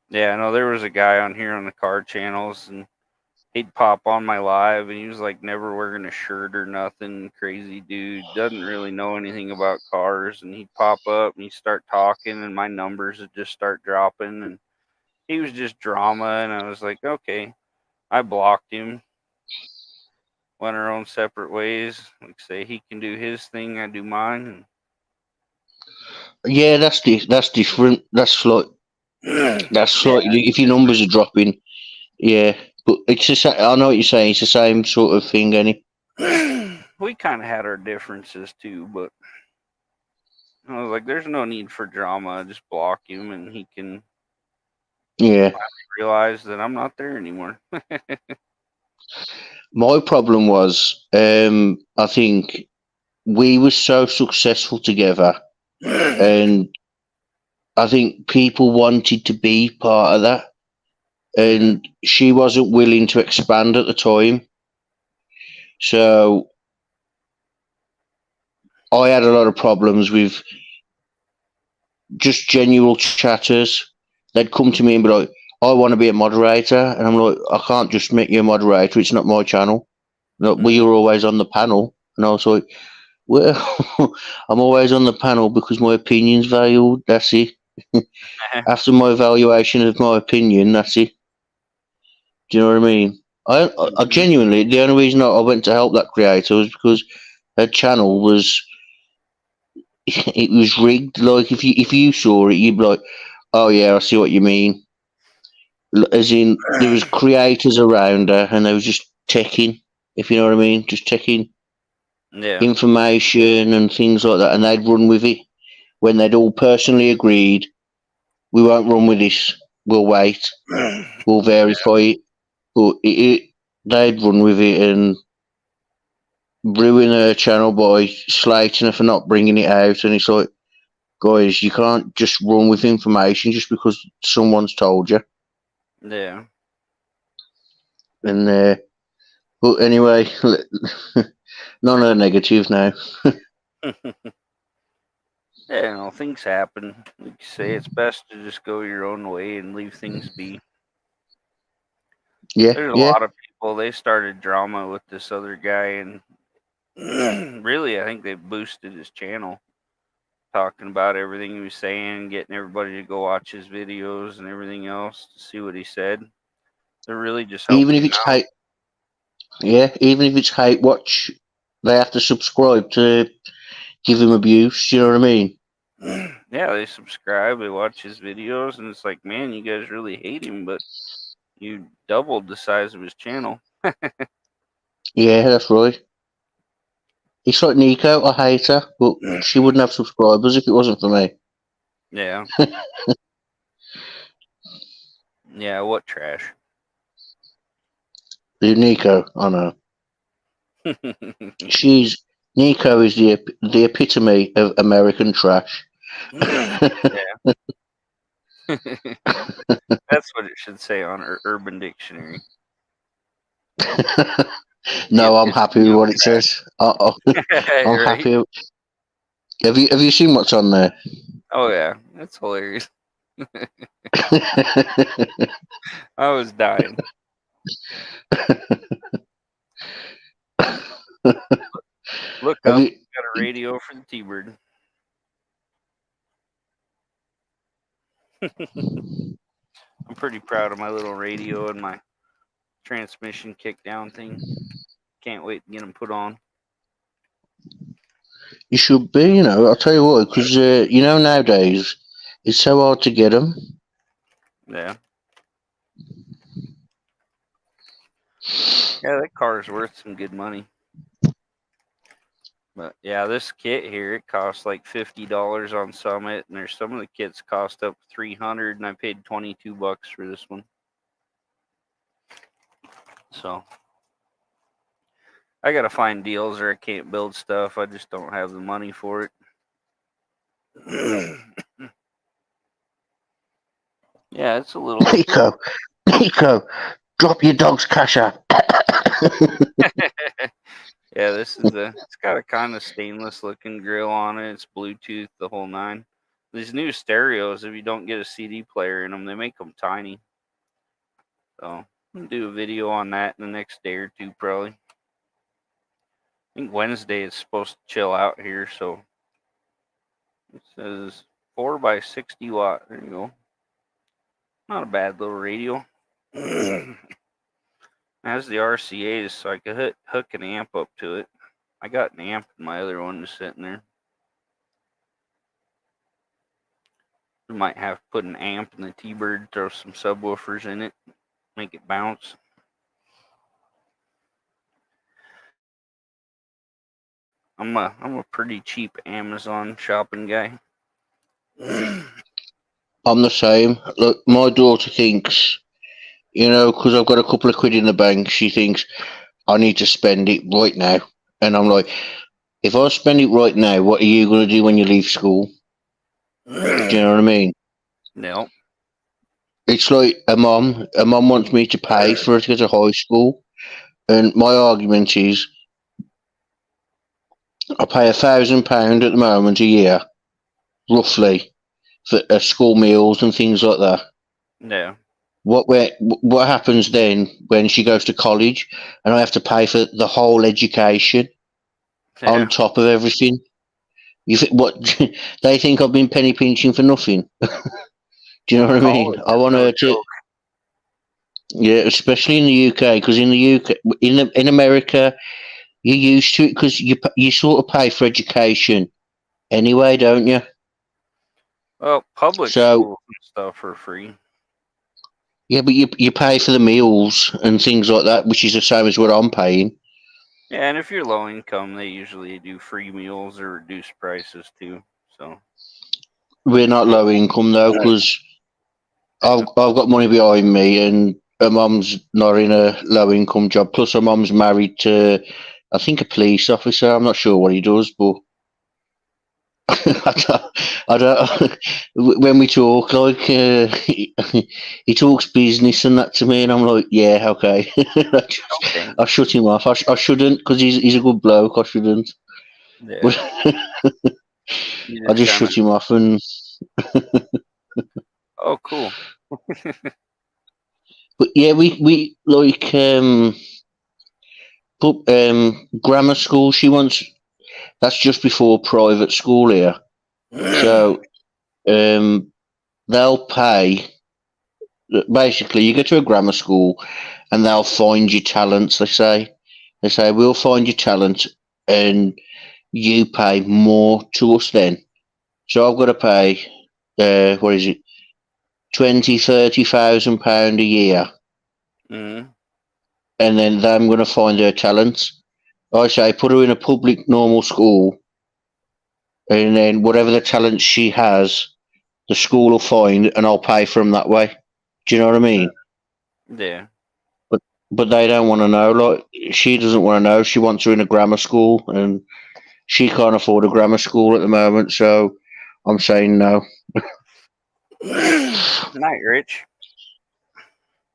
S1: Yeah, I know there was a guy on here on the car channels and he'd pop on my live and he was like never wearing a shirt or nothing. Crazy dude. Doesn't really know anything about cars. And he'd pop up and he'd start talking and my numbers would just start dropping. And he was just drama. And I was like, okay. I blocked him. Went our own separate ways. Like say he can do his thing, I do mine.
S6: Yeah, that's different. That's
S1: Yeah.
S6: slightly. If your numbers are dropping, yeah. But I know what you're saying. It's the same sort of thing, any.
S1: We kind of had our differences too, but I was like, there's no need for drama. Just block him and he can
S6: Yeah.
S1: realize that I'm not there anymore.
S6: My problem was, I think we were so successful together, and I think people wanted to be part of that, and she wasn't willing to expand at the time. So I had a lot of problems with just genuine chatters. They'd come to me and be like, "I want to be a moderator," and I'm like, "I can't just make you a moderator. It's not my channel. Like, well, you're always on the panel," and I was like, "Well, I'm always on the panel because my opinion's valued. That's it. After my evaluation of my opinion, that's it. Do you know what I mean? I genuinely, the only reason I went to help that creator was because her channel was it was rigged. Like if you saw it, you'd be like, "Oh yeah, I see what you mean." As in, there was creators around her, and they was just taking, if you know what I mean, just taking
S1: Yeah.
S6: information and things like that, and they'd run with it when they'd all personally agreed, "We won't run with this. We'll wait. We'll verify it." But they'd run with it and ruin her channel by slating her for not bringing it out. And it's like, guys, you can't just run with information just because someone's told you.
S1: Yeah.
S6: And but anyway, none of the negative now.
S1: Yeah, things happen. Like you say, it's best to just go your own way and leave things be.
S6: Yeah,
S1: There's a
S6: yeah.
S1: lot of people, they started drama with this other guy, and really, I think they boosted his channel, talking about everything he was saying, getting everybody to go watch his videos and everything else to see what he said. They're really just
S6: Even
S1: helping
S6: if
S1: him
S6: it's hate, yeah. Even if it's hate watch, they have to subscribe to give him abuse. You know what I mean?
S1: out. Yeah, they subscribe, they watch his videos, and it's like, man, you guys really hate him, but you doubled the size of his channel.
S6: Yeah, that's right. It's like Nico. I hate her, but she wouldn't have subscribers if it wasn't for me.
S1: Yeah. Yeah, what trash.
S6: Nico, I know. Nico is the epitome of American trash.
S1: Yeah. That's what it should say on Urban Dictionary. The
S6: No, I'm happy
S1: epitome
S6: with
S1: of
S6: what it says.
S1: trash.
S6: I'm
S1: Right?
S6: happy. Have you seen what's on there?
S1: Oh yeah, that's hilarious. I was dying. Look
S6: Have
S1: up.
S6: you?
S1: Got a radio for the T-Bird. I'm pretty proud of my little radio and my transmission kick down thing. Can't wait to get them put on.
S6: You should be. I'll tell you what, because nowadays it's so hard to get them.
S1: Yeah. Yeah, that car's worth some good money. But yeah, this kit here, it costs like $50 on Summit, and there's some of the kits cost up $300, and I paid $22 for this one. So I gotta find deals, or I can't build stuff. I just don't have the money for it. Yeah, it's a little.
S6: Nico, drop your dog's cash out.
S1: Yeah, this is it's got a kind of stainless looking grill on it. It's Bluetooth, the whole nine. These new stereos, if you don't get a CD player in them, they make them tiny. So I'll do a video on that in the next day or two, probably. I think Wednesday it's supposed to chill out here, so it says 4 by 60 watt. There you go. Not a bad little radio. Has the RCA's, so I could hook an amp up to it. I got an amp in my other one just sitting there. We might have to put an amp in the T-Bird, throw some subwoofers in it, make it bounce. I'm a pretty cheap Amazon shopping guy.
S6: I'm the same. Look, my daughter thinks, because I've got a couple of quid in the bank, she thinks I need to spend it right now. And I'm like, if I spend it right now, what are you going to do when you leave school? Do you know what I mean?
S1: No.
S6: It's like a mom. A mom wants me to pay for her to go to high school. And my argument is, I pay £1,000 at the moment a year, roughly, for school meals and things like that.
S1: No.
S6: What happens then when she goes to college and I have to pay for the whole education on
S1: Yeah.
S6: top of everything? What they think I've been penny pinching for nothing? Do you know what I mean?
S1: College
S6: I
S1: is
S6: want
S1: no
S6: her to,
S1: joke.
S6: yeah, especially in the UK, because in the UK, in America, you're used to it because you sort of pay for education anyway, don't you?
S1: Well, public
S6: So
S1: schools and stuff are free.
S6: yeah, but you pay for the meals and things like that, which is the same as what I'm paying.
S1: Yeah, and if you're low income, they usually do free meals or reduced prices too. So
S6: We're not low income though, because I've got money behind me, and her mum's not in a low income job. Plus, her mum's married to, I think, a police officer. I'm not sure what he does, but I don't. When we talk, like he talks business and that to me, and I'm like, yeah, okay.
S1: okay.
S6: I shut him off. I shouldn't, because he's a good bloke. I shouldn't,
S1: Yeah.
S6: but
S1: You
S6: I
S1: just
S6: just
S1: kind of.
S6: shut him off. And
S1: Oh, cool.
S6: but yeah, we like but grammar school. She wants. That's just before private school here. So they'll pay. Basically, you go to a grammar school, and they'll find your talents. They say we'll find your talent, and you pay more to us then. So I've got to pay. What is it? 20,000, 30,000 pound a year,
S1: Mm-hmm.
S6: and then I'm going to find her talents. I say put her in a public normal school, and then whatever the talent she has, the school will find, and I'll pay for them that way. Do you know what I mean?
S1: Yeah.
S6: but they don't want to know. Like she doesn't want to know. She wants her in a grammar school, and she can't afford a grammar school at the moment. So I'm saying no.
S1: Night, Rich.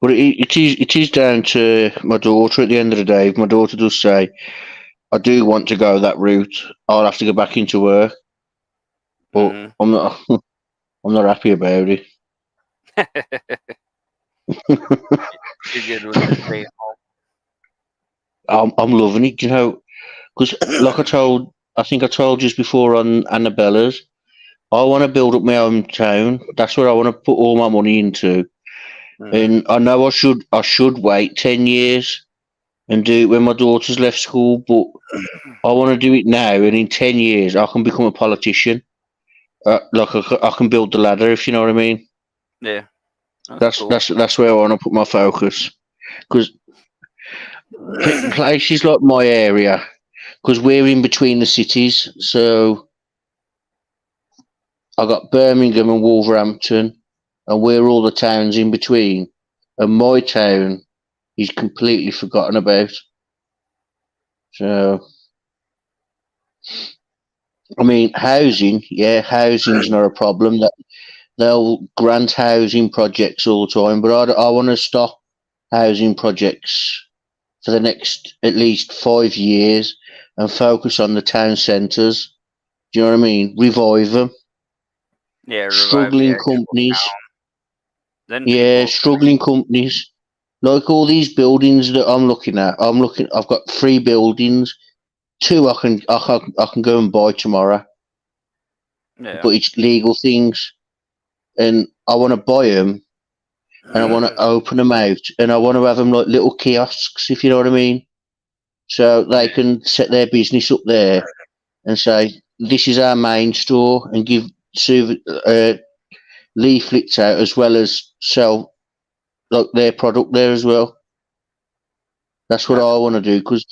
S6: But it is down to my daughter at the end of the day. If my daughter does say, I do want to go that route, I'll have to go back into work. But
S1: Mm-hmm.
S6: I'm not I'm not happy about it.
S1: You're good with the stay
S6: I'm loving it, you know, because like I think I told you before on Annabella's, I want to build up my own town. That's what I want to put all my money into.
S1: home.
S6: And I know I should wait 10 years and do it when my daughter's left school, but I want to do it now, and in 10 years I can become a politician. Like I can build the ladder, if you know what I mean.
S1: Yeah, that's
S6: That's
S1: cool.
S6: that's that's where I want to put my focus. Because places like my area, because we're in between the cities, so I got Birmingham and Wolverhampton, and we're all the towns in between. And my town is completely forgotten about. So I mean, housing, yeah, housing's not a problem. That they'll grant housing projects all the time, but I want to stop housing projects for the next at least 5 years and focus on the town centres. Do you know what I mean? Revive them.
S1: Yeah, revive the
S6: Struggling
S1: actual
S6: companies,
S1: town. Then
S6: yeah,
S1: people come
S6: struggling companies. Like all these buildings that I'm looking at, I've got 3 buildings. Two I can go and buy tomorrow,
S1: in. Yeah.
S6: but it's legal things, and I want to buy them and I want to open them out, and I want to have them like little kiosks, if you know what I mean. So they can set their business up there and say, "This is our main store," and give leaflets out as well as sell like their product there as well. That's what
S1: That's
S6: I want to
S1: cool.
S6: do because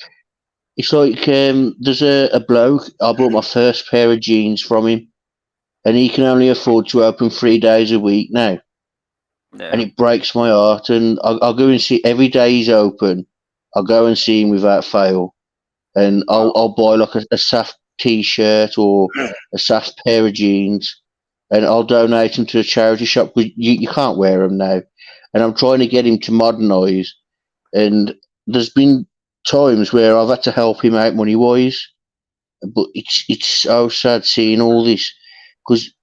S6: it's like there's a bloke. I bought my first pair of jeans from him, and he can only afford to open 3 days a week now, and
S1: Yeah.
S6: it breaks my heart. And I'll go and see every day he's open. I'll go and see him without fail, and I'll
S1: Wow.
S6: I'll buy like a Saft t-shirt or a Saft pair of jeans, and I'll donate them to a charity shop because you can't wear them now. And I'm trying to get him to modernise. And there's been times where I've had to help him out money wise, but it's so sad seeing all this because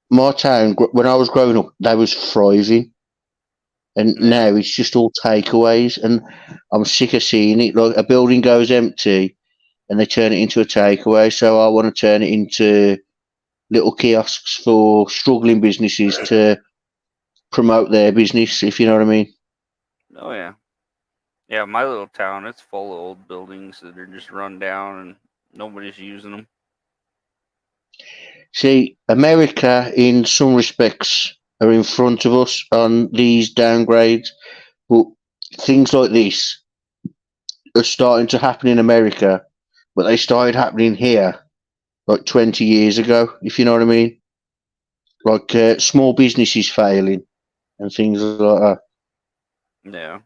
S6: my town when I was growing up, they was thriving, and
S1: Yeah.
S6: now it's just all takeaways, and I'm sick of seeing it. Like a building goes empty, and they turn it into a takeaway. So I want to turn it into little kiosks for struggling businesses to promote their business, if you know what I mean.
S1: Oh yeah. Yeah, my little town, it's full of old buildings that are just run down and nobody's using them.
S6: See, America, in some respects, are in front of us on these downgrades, but things like this are starting to happen in America, but they started happening here like 20 years ago, if you know what I mean. Like small businesses failing and things like that.
S1: Yeah.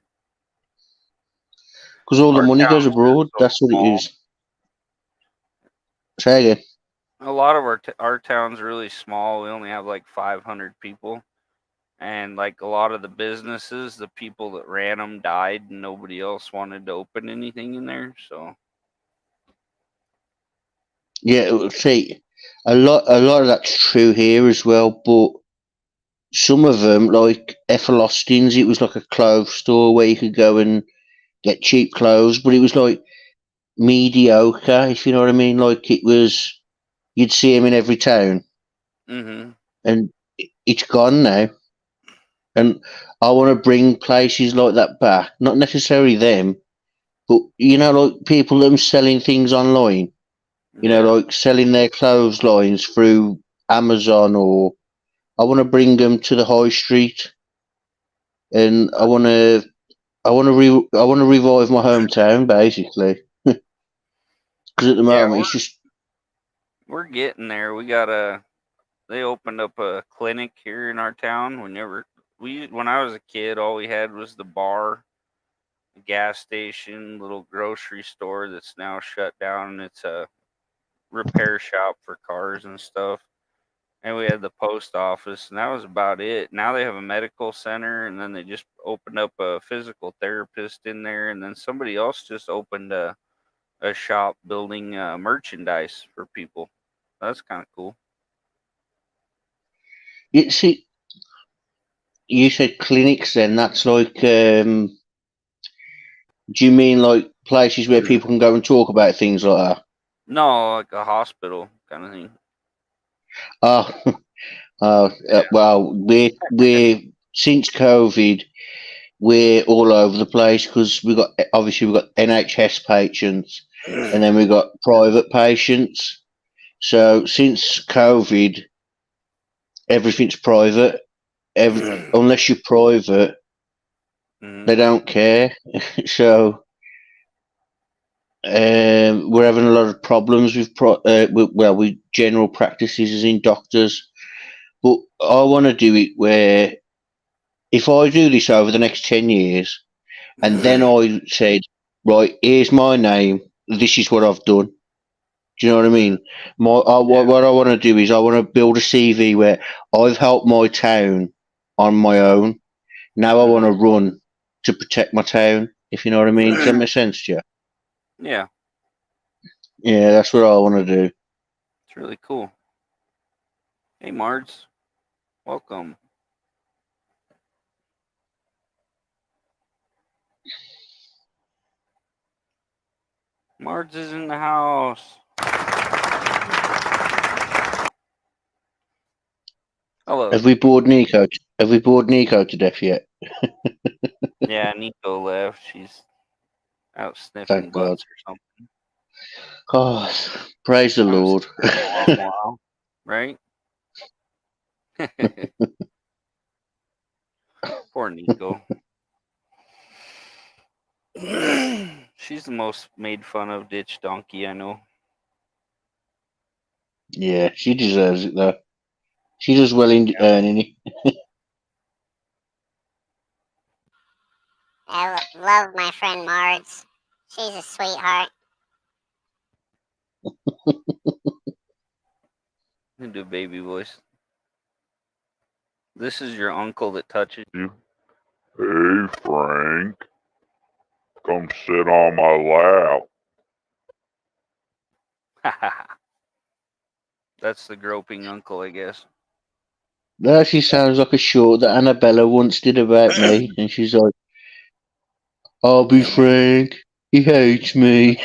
S6: Because all the
S1: Our
S6: money goes
S1: town's
S6: abroad,
S1: just so
S6: that's what it
S1: small.
S6: is. Say again.
S1: A lot of our town's really small. We only have like 500 people, and like a lot of the businesses, the people that ran them died, and nobody else wanted to open anything in there. So
S6: Yeah, see, a lot of that's true here as well, but some of them, like Ethel Austin's, it was like a clothes store where you could go and get cheap clothes, but it was like mediocre, if you know what I mean. Like it was, you'd see him in every town,
S1: mm-hmm.
S6: and it's gone now. And I want to bring places like that back. Not necessarily them, but like people them selling things online.
S1: Yeah.
S6: Like selling their clothes lines through Amazon, or I want to bring them to the high street, and I want to revive my hometown basically. Because at the
S1: Yeah,
S6: moment it's just
S1: we're getting there. We got a they opened up a clinic here in our town. When I was a kid, all we had was the bar, gas station, little grocery store that's now shut down. It's a repair shop for cars and stuff. And we had the post office, and that was about it. Now they have a medical center, and then they just opened up a physical therapist in there, and then somebody else just opened a shop building merchandise for people. That's kind of cool.
S6: You see, you said clinics. Then that's like. Do you mean like places where people can go and talk about things like that?
S1: No, like a hospital kind of thing.
S6: Oh, well, we're since COVID, we're all over the place because we got NHS patients, and then we got private patients. So since COVID, everything's private. Unless you're private,
S1: Mhm.
S6: they don't care. So we're having a lot of problems with general practices as in doctors. But I want to do it where if I do this over the next 10 years, and then I said, right, here's my name, this is what I've done. Do you know what I mean? What I want to do is I want to build a CV where I've helped my town on my own. Now I want to run to protect my town, if you know what I mean. Does that make sense to you?
S1: Yeah,
S6: Yeah, that's what I want to do.
S1: it's really cool. Hey, Mards, welcome. Mards is in the house. Hello.
S6: Have we bored Nico to death yet?
S1: Yeah, Nico left. She's out sniffing
S6: Thank God.
S1: butts or something.
S6: Oh, praise the
S1: Haven't seen
S6: Lord.
S1: her in a long while, right? Poor Nico. She's the most made fun of ditch donkey I know.
S6: Yeah, she deserves it though. She does well in earning it.
S2: I love my friend Marge. She's a sweetheart.
S1: You do baby voice. This is your uncle that touches you.
S3: Hey, Frank, come sit on my lap.
S1: That's the groping uncle, I guess.
S6: That actually sounds like a short that Annabella once did about me, and she's like, "I'll be frank, he hates me."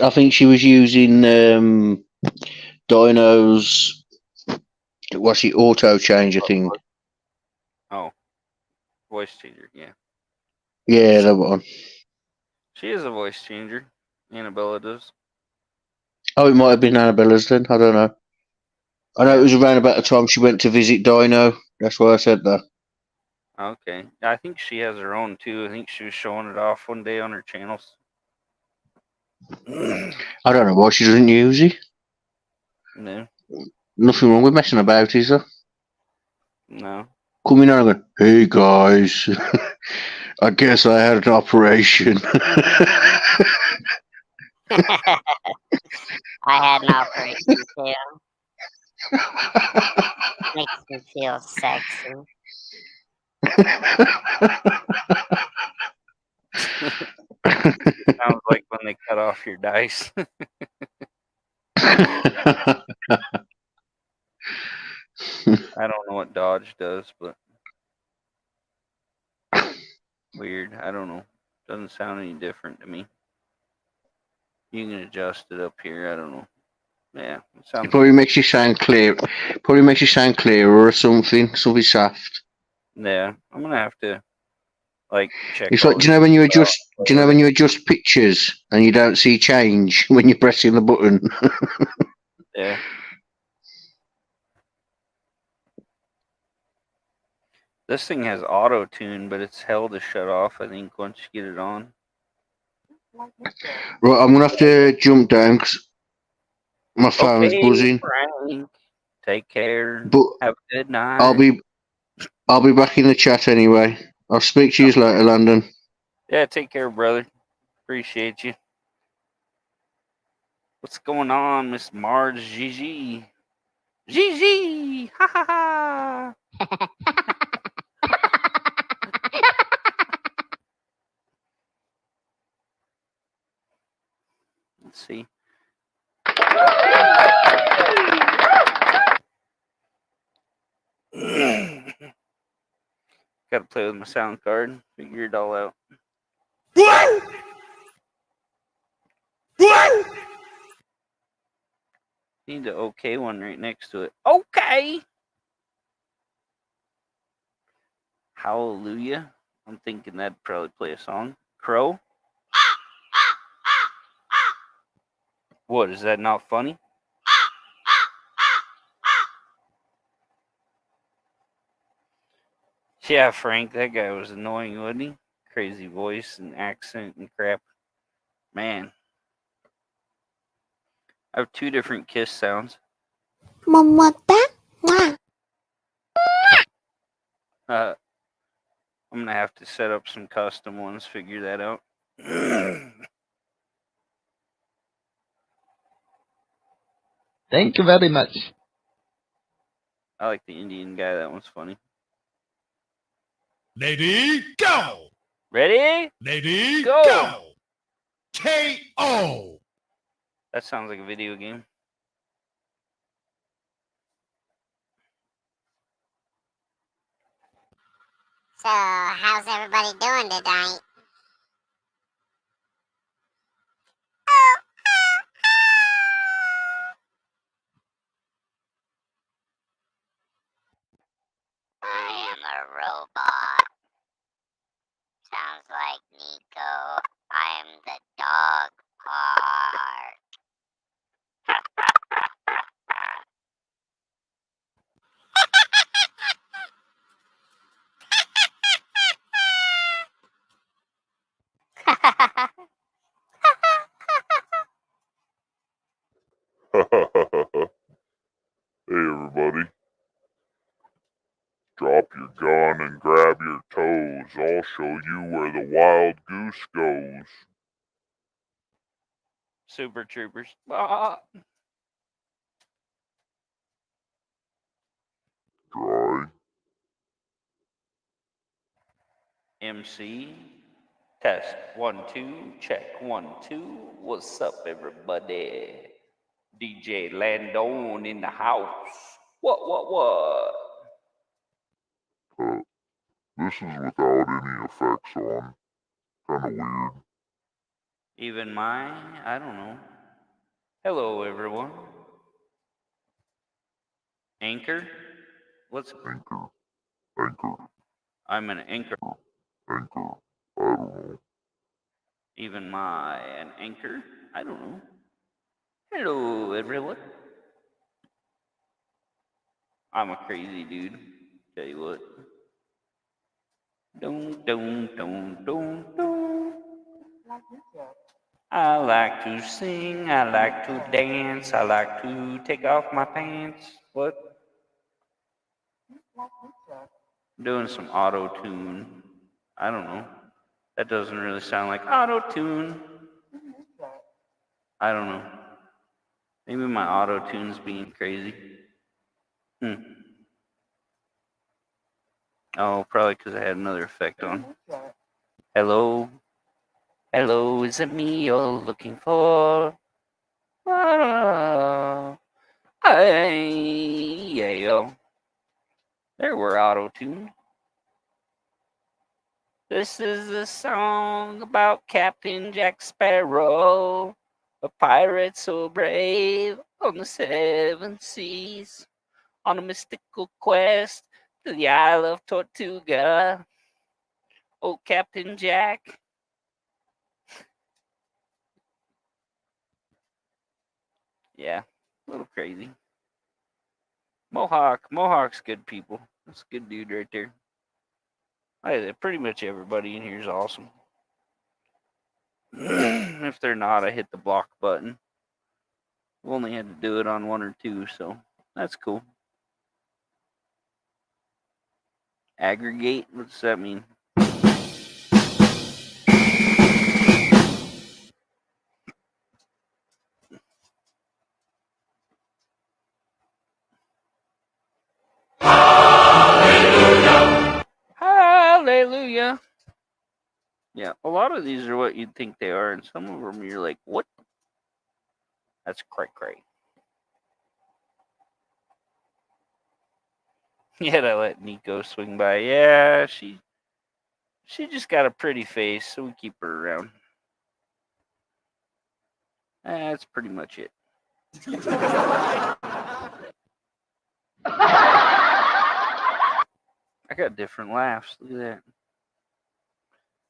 S6: I think she was using Dino's what's the auto changer thing.
S1: Oh, voice changer, yeah.
S6: Yeah, that one.
S1: She is a voice changer. Annabella does.
S6: Oh, it might have been Annabella's then. I don't know. I know it
S1: Yeah.
S6: was around about the time she went to visit Dino. That's why I said that.
S1: Okay. I think she has her own too. I think she was showing it off one day on her channels.
S6: I don't know why she doesn't use it.
S1: No.
S6: Nothing wrong with messing about, is there?
S1: No.
S6: Coming on and going, "Hey guys, I guess I had an operation."
S2: I had an operation too. Makes me feel sexy.
S1: Sounds like when they cut off your dice. I don't know what Dodge does, but weird. I don't know. Doesn't sound any different to me. You can adjust it up here. I don't know. Yeah, it
S6: It
S1: sounds
S6: probably
S1: like
S6: makes you sound clear. Probably makes you sound clearer or something. Something soft.
S1: yeah. I'm gonna have to like check
S6: It's
S1: all
S6: like, do you
S1: this
S6: know when you
S1: out.
S6: adjust? Do you know when you adjust pictures and you don't see change when you're pressing the button?
S1: Yeah. This thing has auto tune, but it's hell to shut off. I think once you get it on.
S6: Right, I'm gonna have to jump down because my phone's
S1: Okay,
S6: buzzing.
S1: Frank. Take care.
S6: But
S1: Have a good
S6: I'll
S1: night.
S6: be I'll be back in the chat anyway. I'll speak to you later, London.
S1: Yeah, take care, brother. Appreciate you. What's going on, Miss Marge Gigi? Gigi! Ha ha ha! Let's see. Gotta play with my sound card. Figure it all out. Need the okay one right next to it. Okay! Hallelujah. I'm thinking that'd probably play a song. Crow? What, is that not funny? Yeah, Frank, that guy was annoying, wasn't he? Crazy voice and accent and crap. Man. I have 2 different kiss sounds.
S2: Momota. Mwah.
S1: I'm gonna have to set up some custom ones, figure that out.
S4: Thank you very much.
S1: I like the Indian guy, that one's funny.
S8: Lady, go!
S1: Ready?
S8: Lady,
S1: Go!
S8: go! K.O.
S1: That sounds like a video game.
S2: So, how's everybody doing tonight? I am a robot. Sounds like Nico. I am the dog part.
S3: Hey everybody. Drop your gun and grab your toes. I'll show you where the wild goose goes.
S1: Super Troopers. Ah.
S3: Dry.
S1: MC. Test 1 2. Check 1 2. What's up, everybody? DJ Landon in the house. What?
S3: This is without any effects on. Kinda weird.
S1: Even mine? I don't know. Hello, everyone. Anchor? What's
S3: Anchor.
S1: I'm an anchor.
S3: I don't know.
S1: Even an anchor? I don't know. Hello, everyone. I'm a crazy dude. Tell you what. Don't. I like to sing. I like to dance. I like to take off my pants. What? Doing some auto tune. I don't know. That doesn't really sound like auto tune. I don't know. Maybe my auto tune's being crazy. Oh, probably because I had another effect on. Hello? Hello, is it me you're looking for? Yeah, yo. There we're auto-tuned. This is a song about Captain Jack Sparrow, a pirate so brave on the 7 seas, on a mystical quest to the Isle of Tortuga. Oh, Captain Jack. Yeah, a little crazy. Mohawk's good people. That's a good dude right there. Pretty much everybody in here is awesome. If they're not, I hit the block button. We've only had to do it on 1 or 2, so that's cool. Aggregate? What does that mean? Hallelujah. Yeah, a lot of these are what you'd think they are, and some of them you're like, what? That's cray cray. Yet I let Nico swing by. Yeah, she just got a pretty face, so we keep her around. That's pretty much it. I got different laughs. Look at that.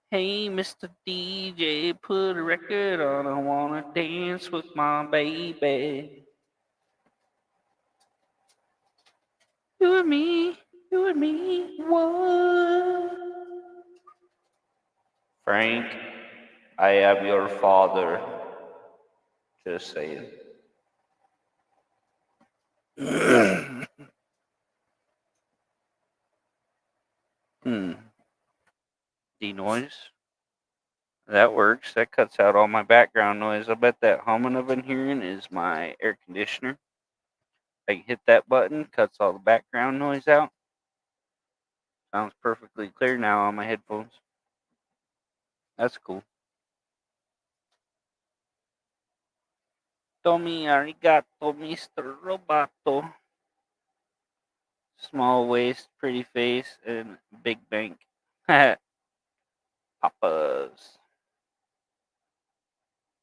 S1: Hey, Mr. DJ, put a record on. I wanna dance with my baby. You and me, what? Frank, I am your father. Just saying. Denoise. That works. That cuts out all my background noise. I bet that humming I've been hearing is my air conditioner. I can hit that button, cuts all the background noise out. Sounds perfectly clear now on my headphones. That's cool. Tommy arigato, Mr. Roboto. Small waist, pretty face, and big bank. Papas.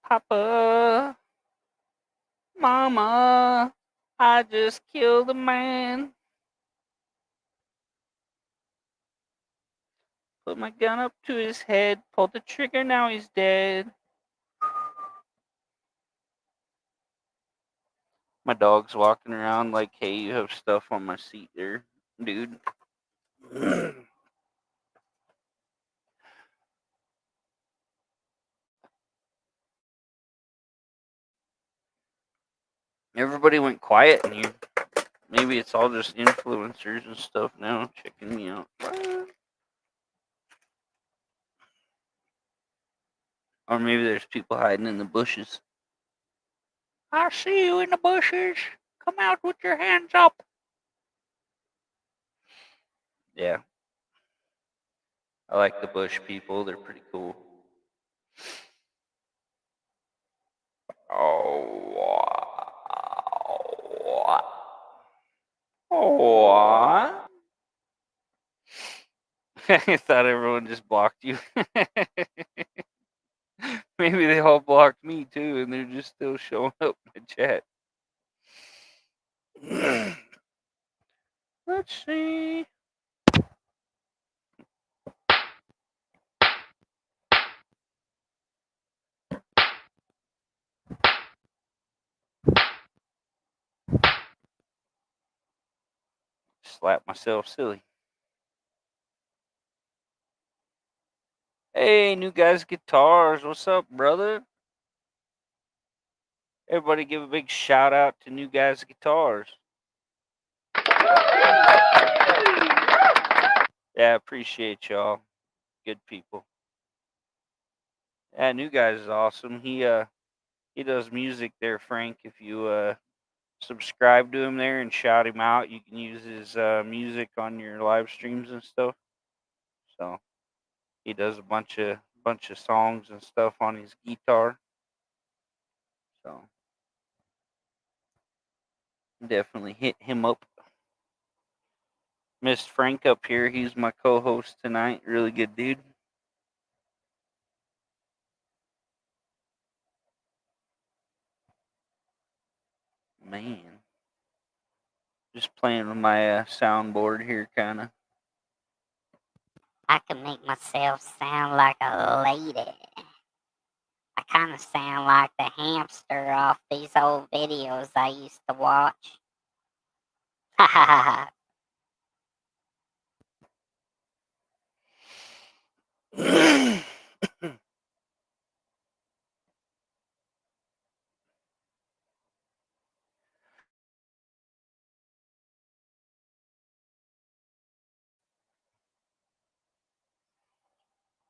S1: Papa. Mama. I just killed a man. Put my gun up to his head. Pulled the trigger, now he's dead. My dog's walking around like, hey, you have stuff on my seat there, dude. Everybody went quiet in here. Maybe it's all just influencers and stuff now checking me out. Or maybe there's people hiding in the bushes. I see you in the bushes. Come out with your hands up. Yeah. I like the bush people. They're pretty cool. Oh. What? I thought everyone just blocked you. Maybe they all blocked me too, and they're just still showing up in the chat. Let's see. Slap myself silly. Hey, new guys guitars. What's up, brother? Everybody give a big shout out to new guys guitars. Yeah, appreciate y'all. Good people. Yeah, new guys is awesome. He does music there, Frank. If you subscribe to him there and shout him out, you can use his music on your live streams and stuff. So he does a bunch of songs and stuff on his guitar. So definitely hit him up. Missed Frank up here. He's my co-host tonight. Really good dude. Man, just playing with my soundboard here, kind of.
S2: I can make myself sound like a lady. I kind of sound like the hamster off these old videos I used to watch. Ha ha ha ha.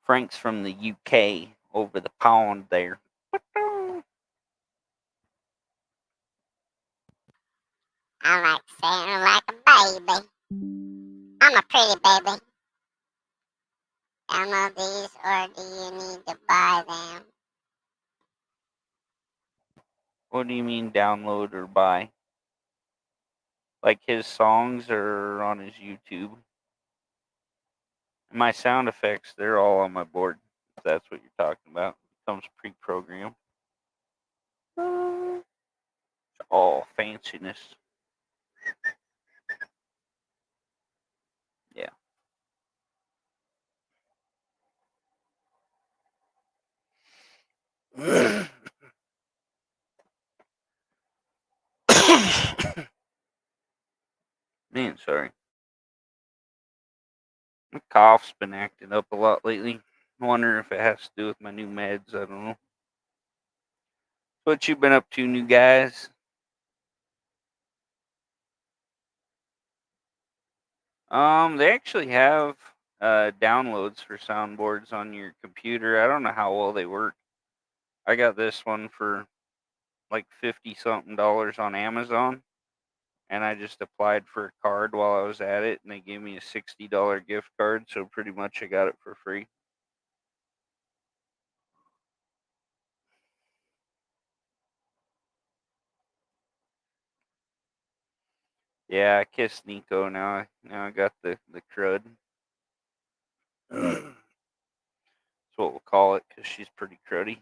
S1: Frank's from the UK, over the pond there.
S2: I like sounding like a baby. I'm a pretty baby. Download these or do you need to buy them?
S1: What do you mean download or buy? Like his songs are on his YouTube. My sound effects, they're all on my board. If that's what you're talking about. It comes pre-programmed. All fanciness. Yeah. Man, sorry. My cough's been acting up a lot lately. I wonder if it has to do with my new meds. I don't know. What you been up to, new guys? They actually have downloads for soundboards on your computer. I don't know how well they work. I got this one for like 50 something dollars on Amazon, and I just applied for a card while I was at it, and they gave me a $60 gift card, so pretty much I got it for free. Yeah, I kissed Nico now. Now I got the crud. That's what we'll call it, because she's pretty cruddy.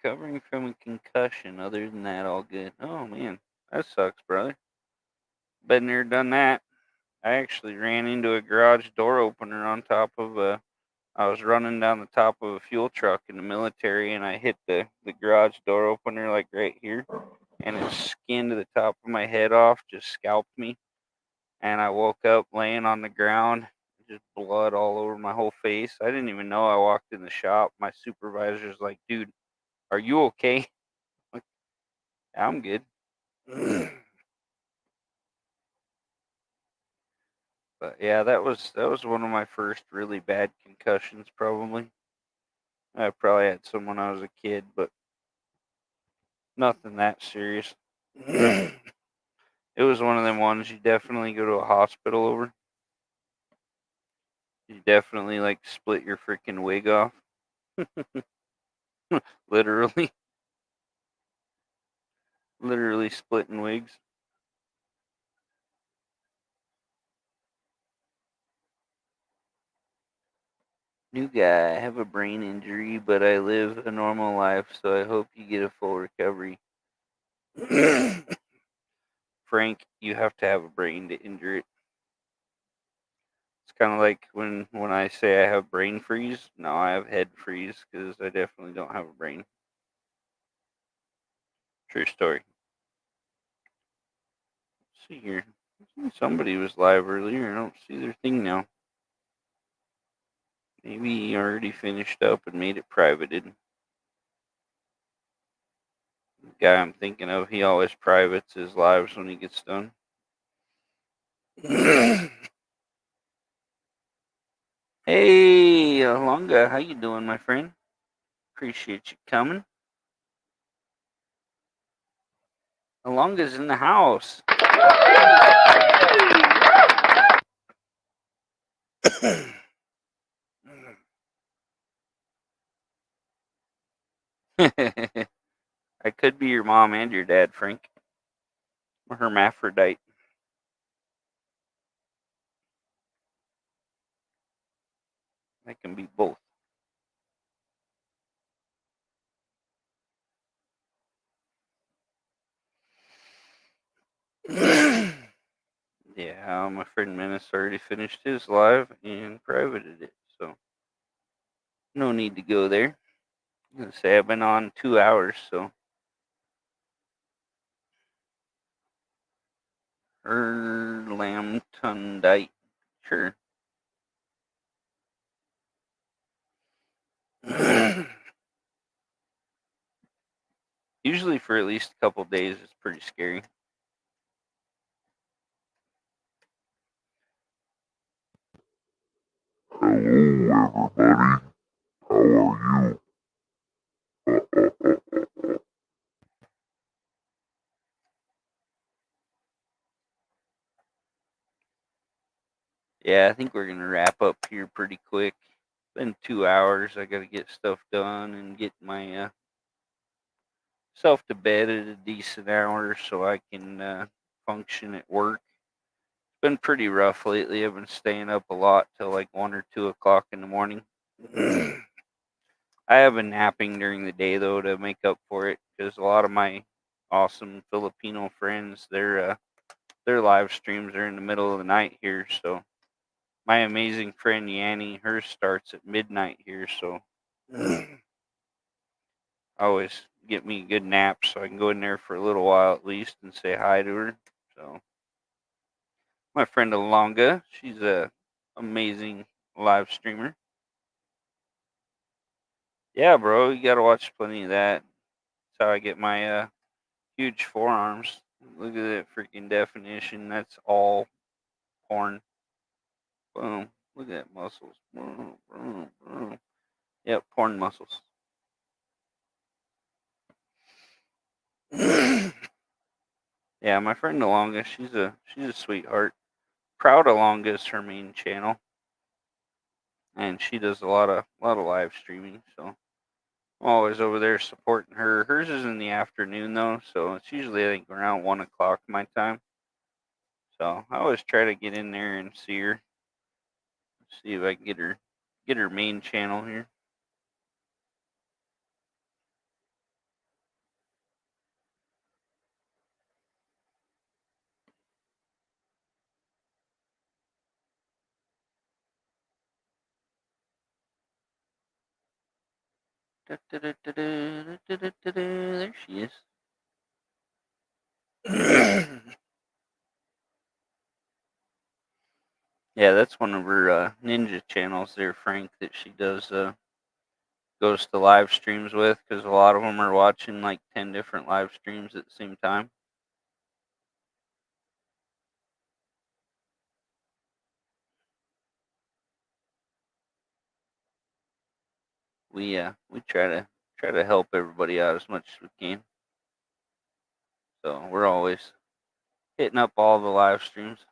S1: Recovering from a concussion. Other than that, all good. Oh man, that sucks, brother. Been there, done that. I actually ran into a garage door opener on top of a. I was running down the top of a fuel truck in the military, and I hit the garage door opener like right here, and it skinned the top of my head off, just scalped me, and I woke up laying on the ground, just blood all over my whole face. I didn't even know. I walked in the shop. My supervisor's like, "Dude, are you okay?" Like, I'm good. But yeah, that was one of my first really bad concussions. Probably I probably had some when I was a kid, but nothing that serious. It was one of them ones you definitely go to a hospital over. You definitely like split your freaking wig off, literally, literally splitting wigs. New guy, I have a brain injury, but I live a normal life, so I hope you get a full recovery. Frank, you have to have a brain to injure it. It's kind of like when I say I have brain freeze. No, I have head freeze because I definitely don't have a brain. True story. Let's see here. Somebody was live earlier. I don't see their thing now. Maybe he already finished up and made it privated. The guy I'm thinking of, he always privates his lives when he gets done. Hey, Alonga, how you doing, my friend? Appreciate you coming. Alonga's in the house. I could be your mom and your dad, Frank. A hermaphrodite. I can be both. Yeah, my friend Menace already finished his live and privated it, so no need to go there. I'm gonna say I've been on 2 hours, so Erlamtundite, sure. Usually for at least a couple days, it's pretty scary.
S3: Hello, everybody. How are you?
S1: Yeah, I think we're gonna wrap up here pretty quick. Been 2 hours. I gotta get stuff done and get my self to bed at a decent hour so I can function at work. It's been pretty rough lately. I've been staying up a lot till like 1 or 2 o'clock in the morning. I have been napping during the day though to make up for it because a lot of my awesome Filipino friends, their live streams are in the middle of the night here. So my amazing friend Yanni, hers starts at midnight here. So I always get me a good nap so I can go in there for a little while at least and say hi to her. So my friend Alonga, she's a amazing live streamer. Yeah, bro, you gotta watch plenty of that. That's how I get my huge forearms. Look at that freaking definition. That's all porn. Boom. Look at that muscles. Boom, boom, boom. Yep, porn muscles. Yeah, my friend Alonga, she's a sweetheart. Proud Alonga is her main channel, and she does a lot of live streaming. So I'm always over there supporting her. Hers is in the afternoon though, so it's usually I think around 1 o'clock my time. So I always try to get in there and see her, see if I can get her main channel here. There she is. Yeah, that's one of her ninja channels there, Frank, that she does goes to live streams with because a lot of them are watching like 10 different live streams at the same time. We try to help everybody out as much as we can. So we're always hitting up all the live streams.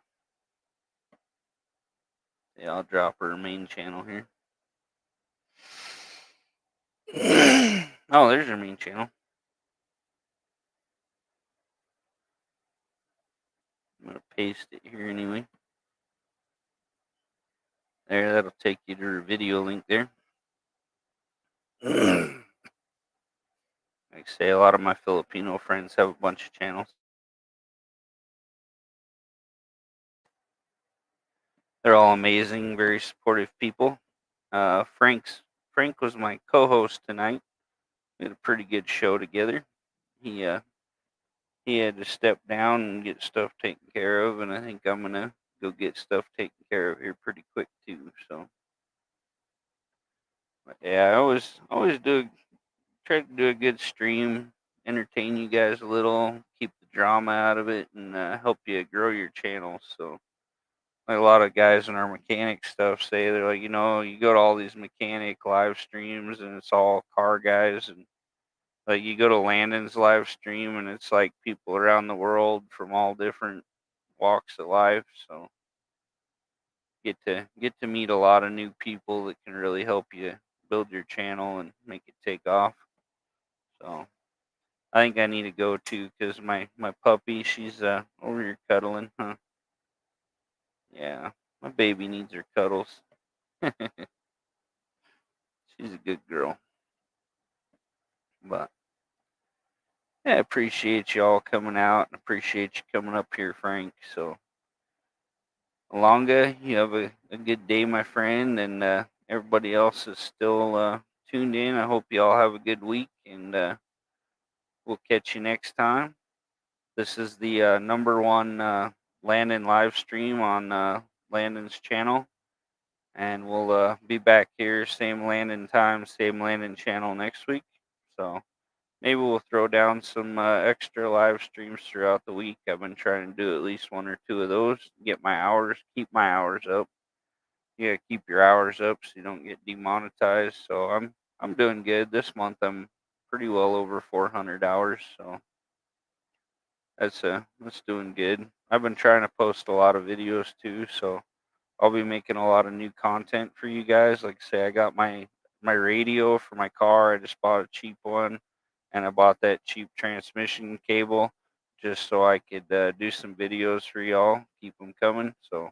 S1: Yeah, I'll drop her main channel here. Oh, there's her main channel. I'm gonna paste it here anyway. There, that'll take you to her video link there. Like I say, a lot of my Filipino friends have a bunch of channels. They're all amazing, very supportive people. Frank was my co-host tonight. We had a pretty good show together. He had to step down and get stuff taken care of, and I think I'm gonna go get stuff taken care of here pretty quick too. So, but yeah, I always try to do a good stream, entertain you guys a little, keep the drama out of it, and help you grow your channel. So, like a lot of guys in our mechanic stuff say, they're like, you go to all these mechanic live streams and it's all car guys, and like you go to Landon's live stream and it's like people around the world from all different walks of life. So get to meet a lot of new people that can really help you build your channel and make it take off. So I think I need to go too because my puppy, she's over here cuddling, huh? Yeah, my baby needs her cuddles. She's a good girl. But yeah, I appreciate y'all coming out and appreciate you coming up here, Frank. So Alonga, you have a good day, my friend, and everybody else is still tuned in. I hope you all have a good week, and we'll catch you next time. This is the number one Landon live stream on Landon's channel, and we'll be back here, same Landon time, same Landon channel next week. So maybe we'll throw down some extra live streams throughout the week. I've been trying to do at least one or two of those, get my hours, keep my hours up. yeah, keep your hours up so you don't get demonetized. So I'm doing good this month. I'm pretty well over 400 hours, so that's doing good. I've been trying to post a lot of videos too, so I'll be making a lot of new content for you guys. Like I say, I got my radio for my car. I just bought a cheap one, and I bought that cheap transmission cable just so I could do some videos for y'all. Keep them coming. So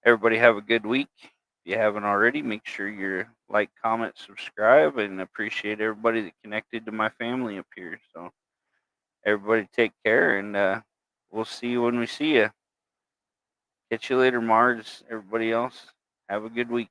S1: everybody have a good week. If you haven't already, make sure you like, comment, subscribe, and appreciate everybody that connected to my family up here. So everybody take care, and we'll see you when we see you. Catch you later, Mars. Everybody else, have a good week.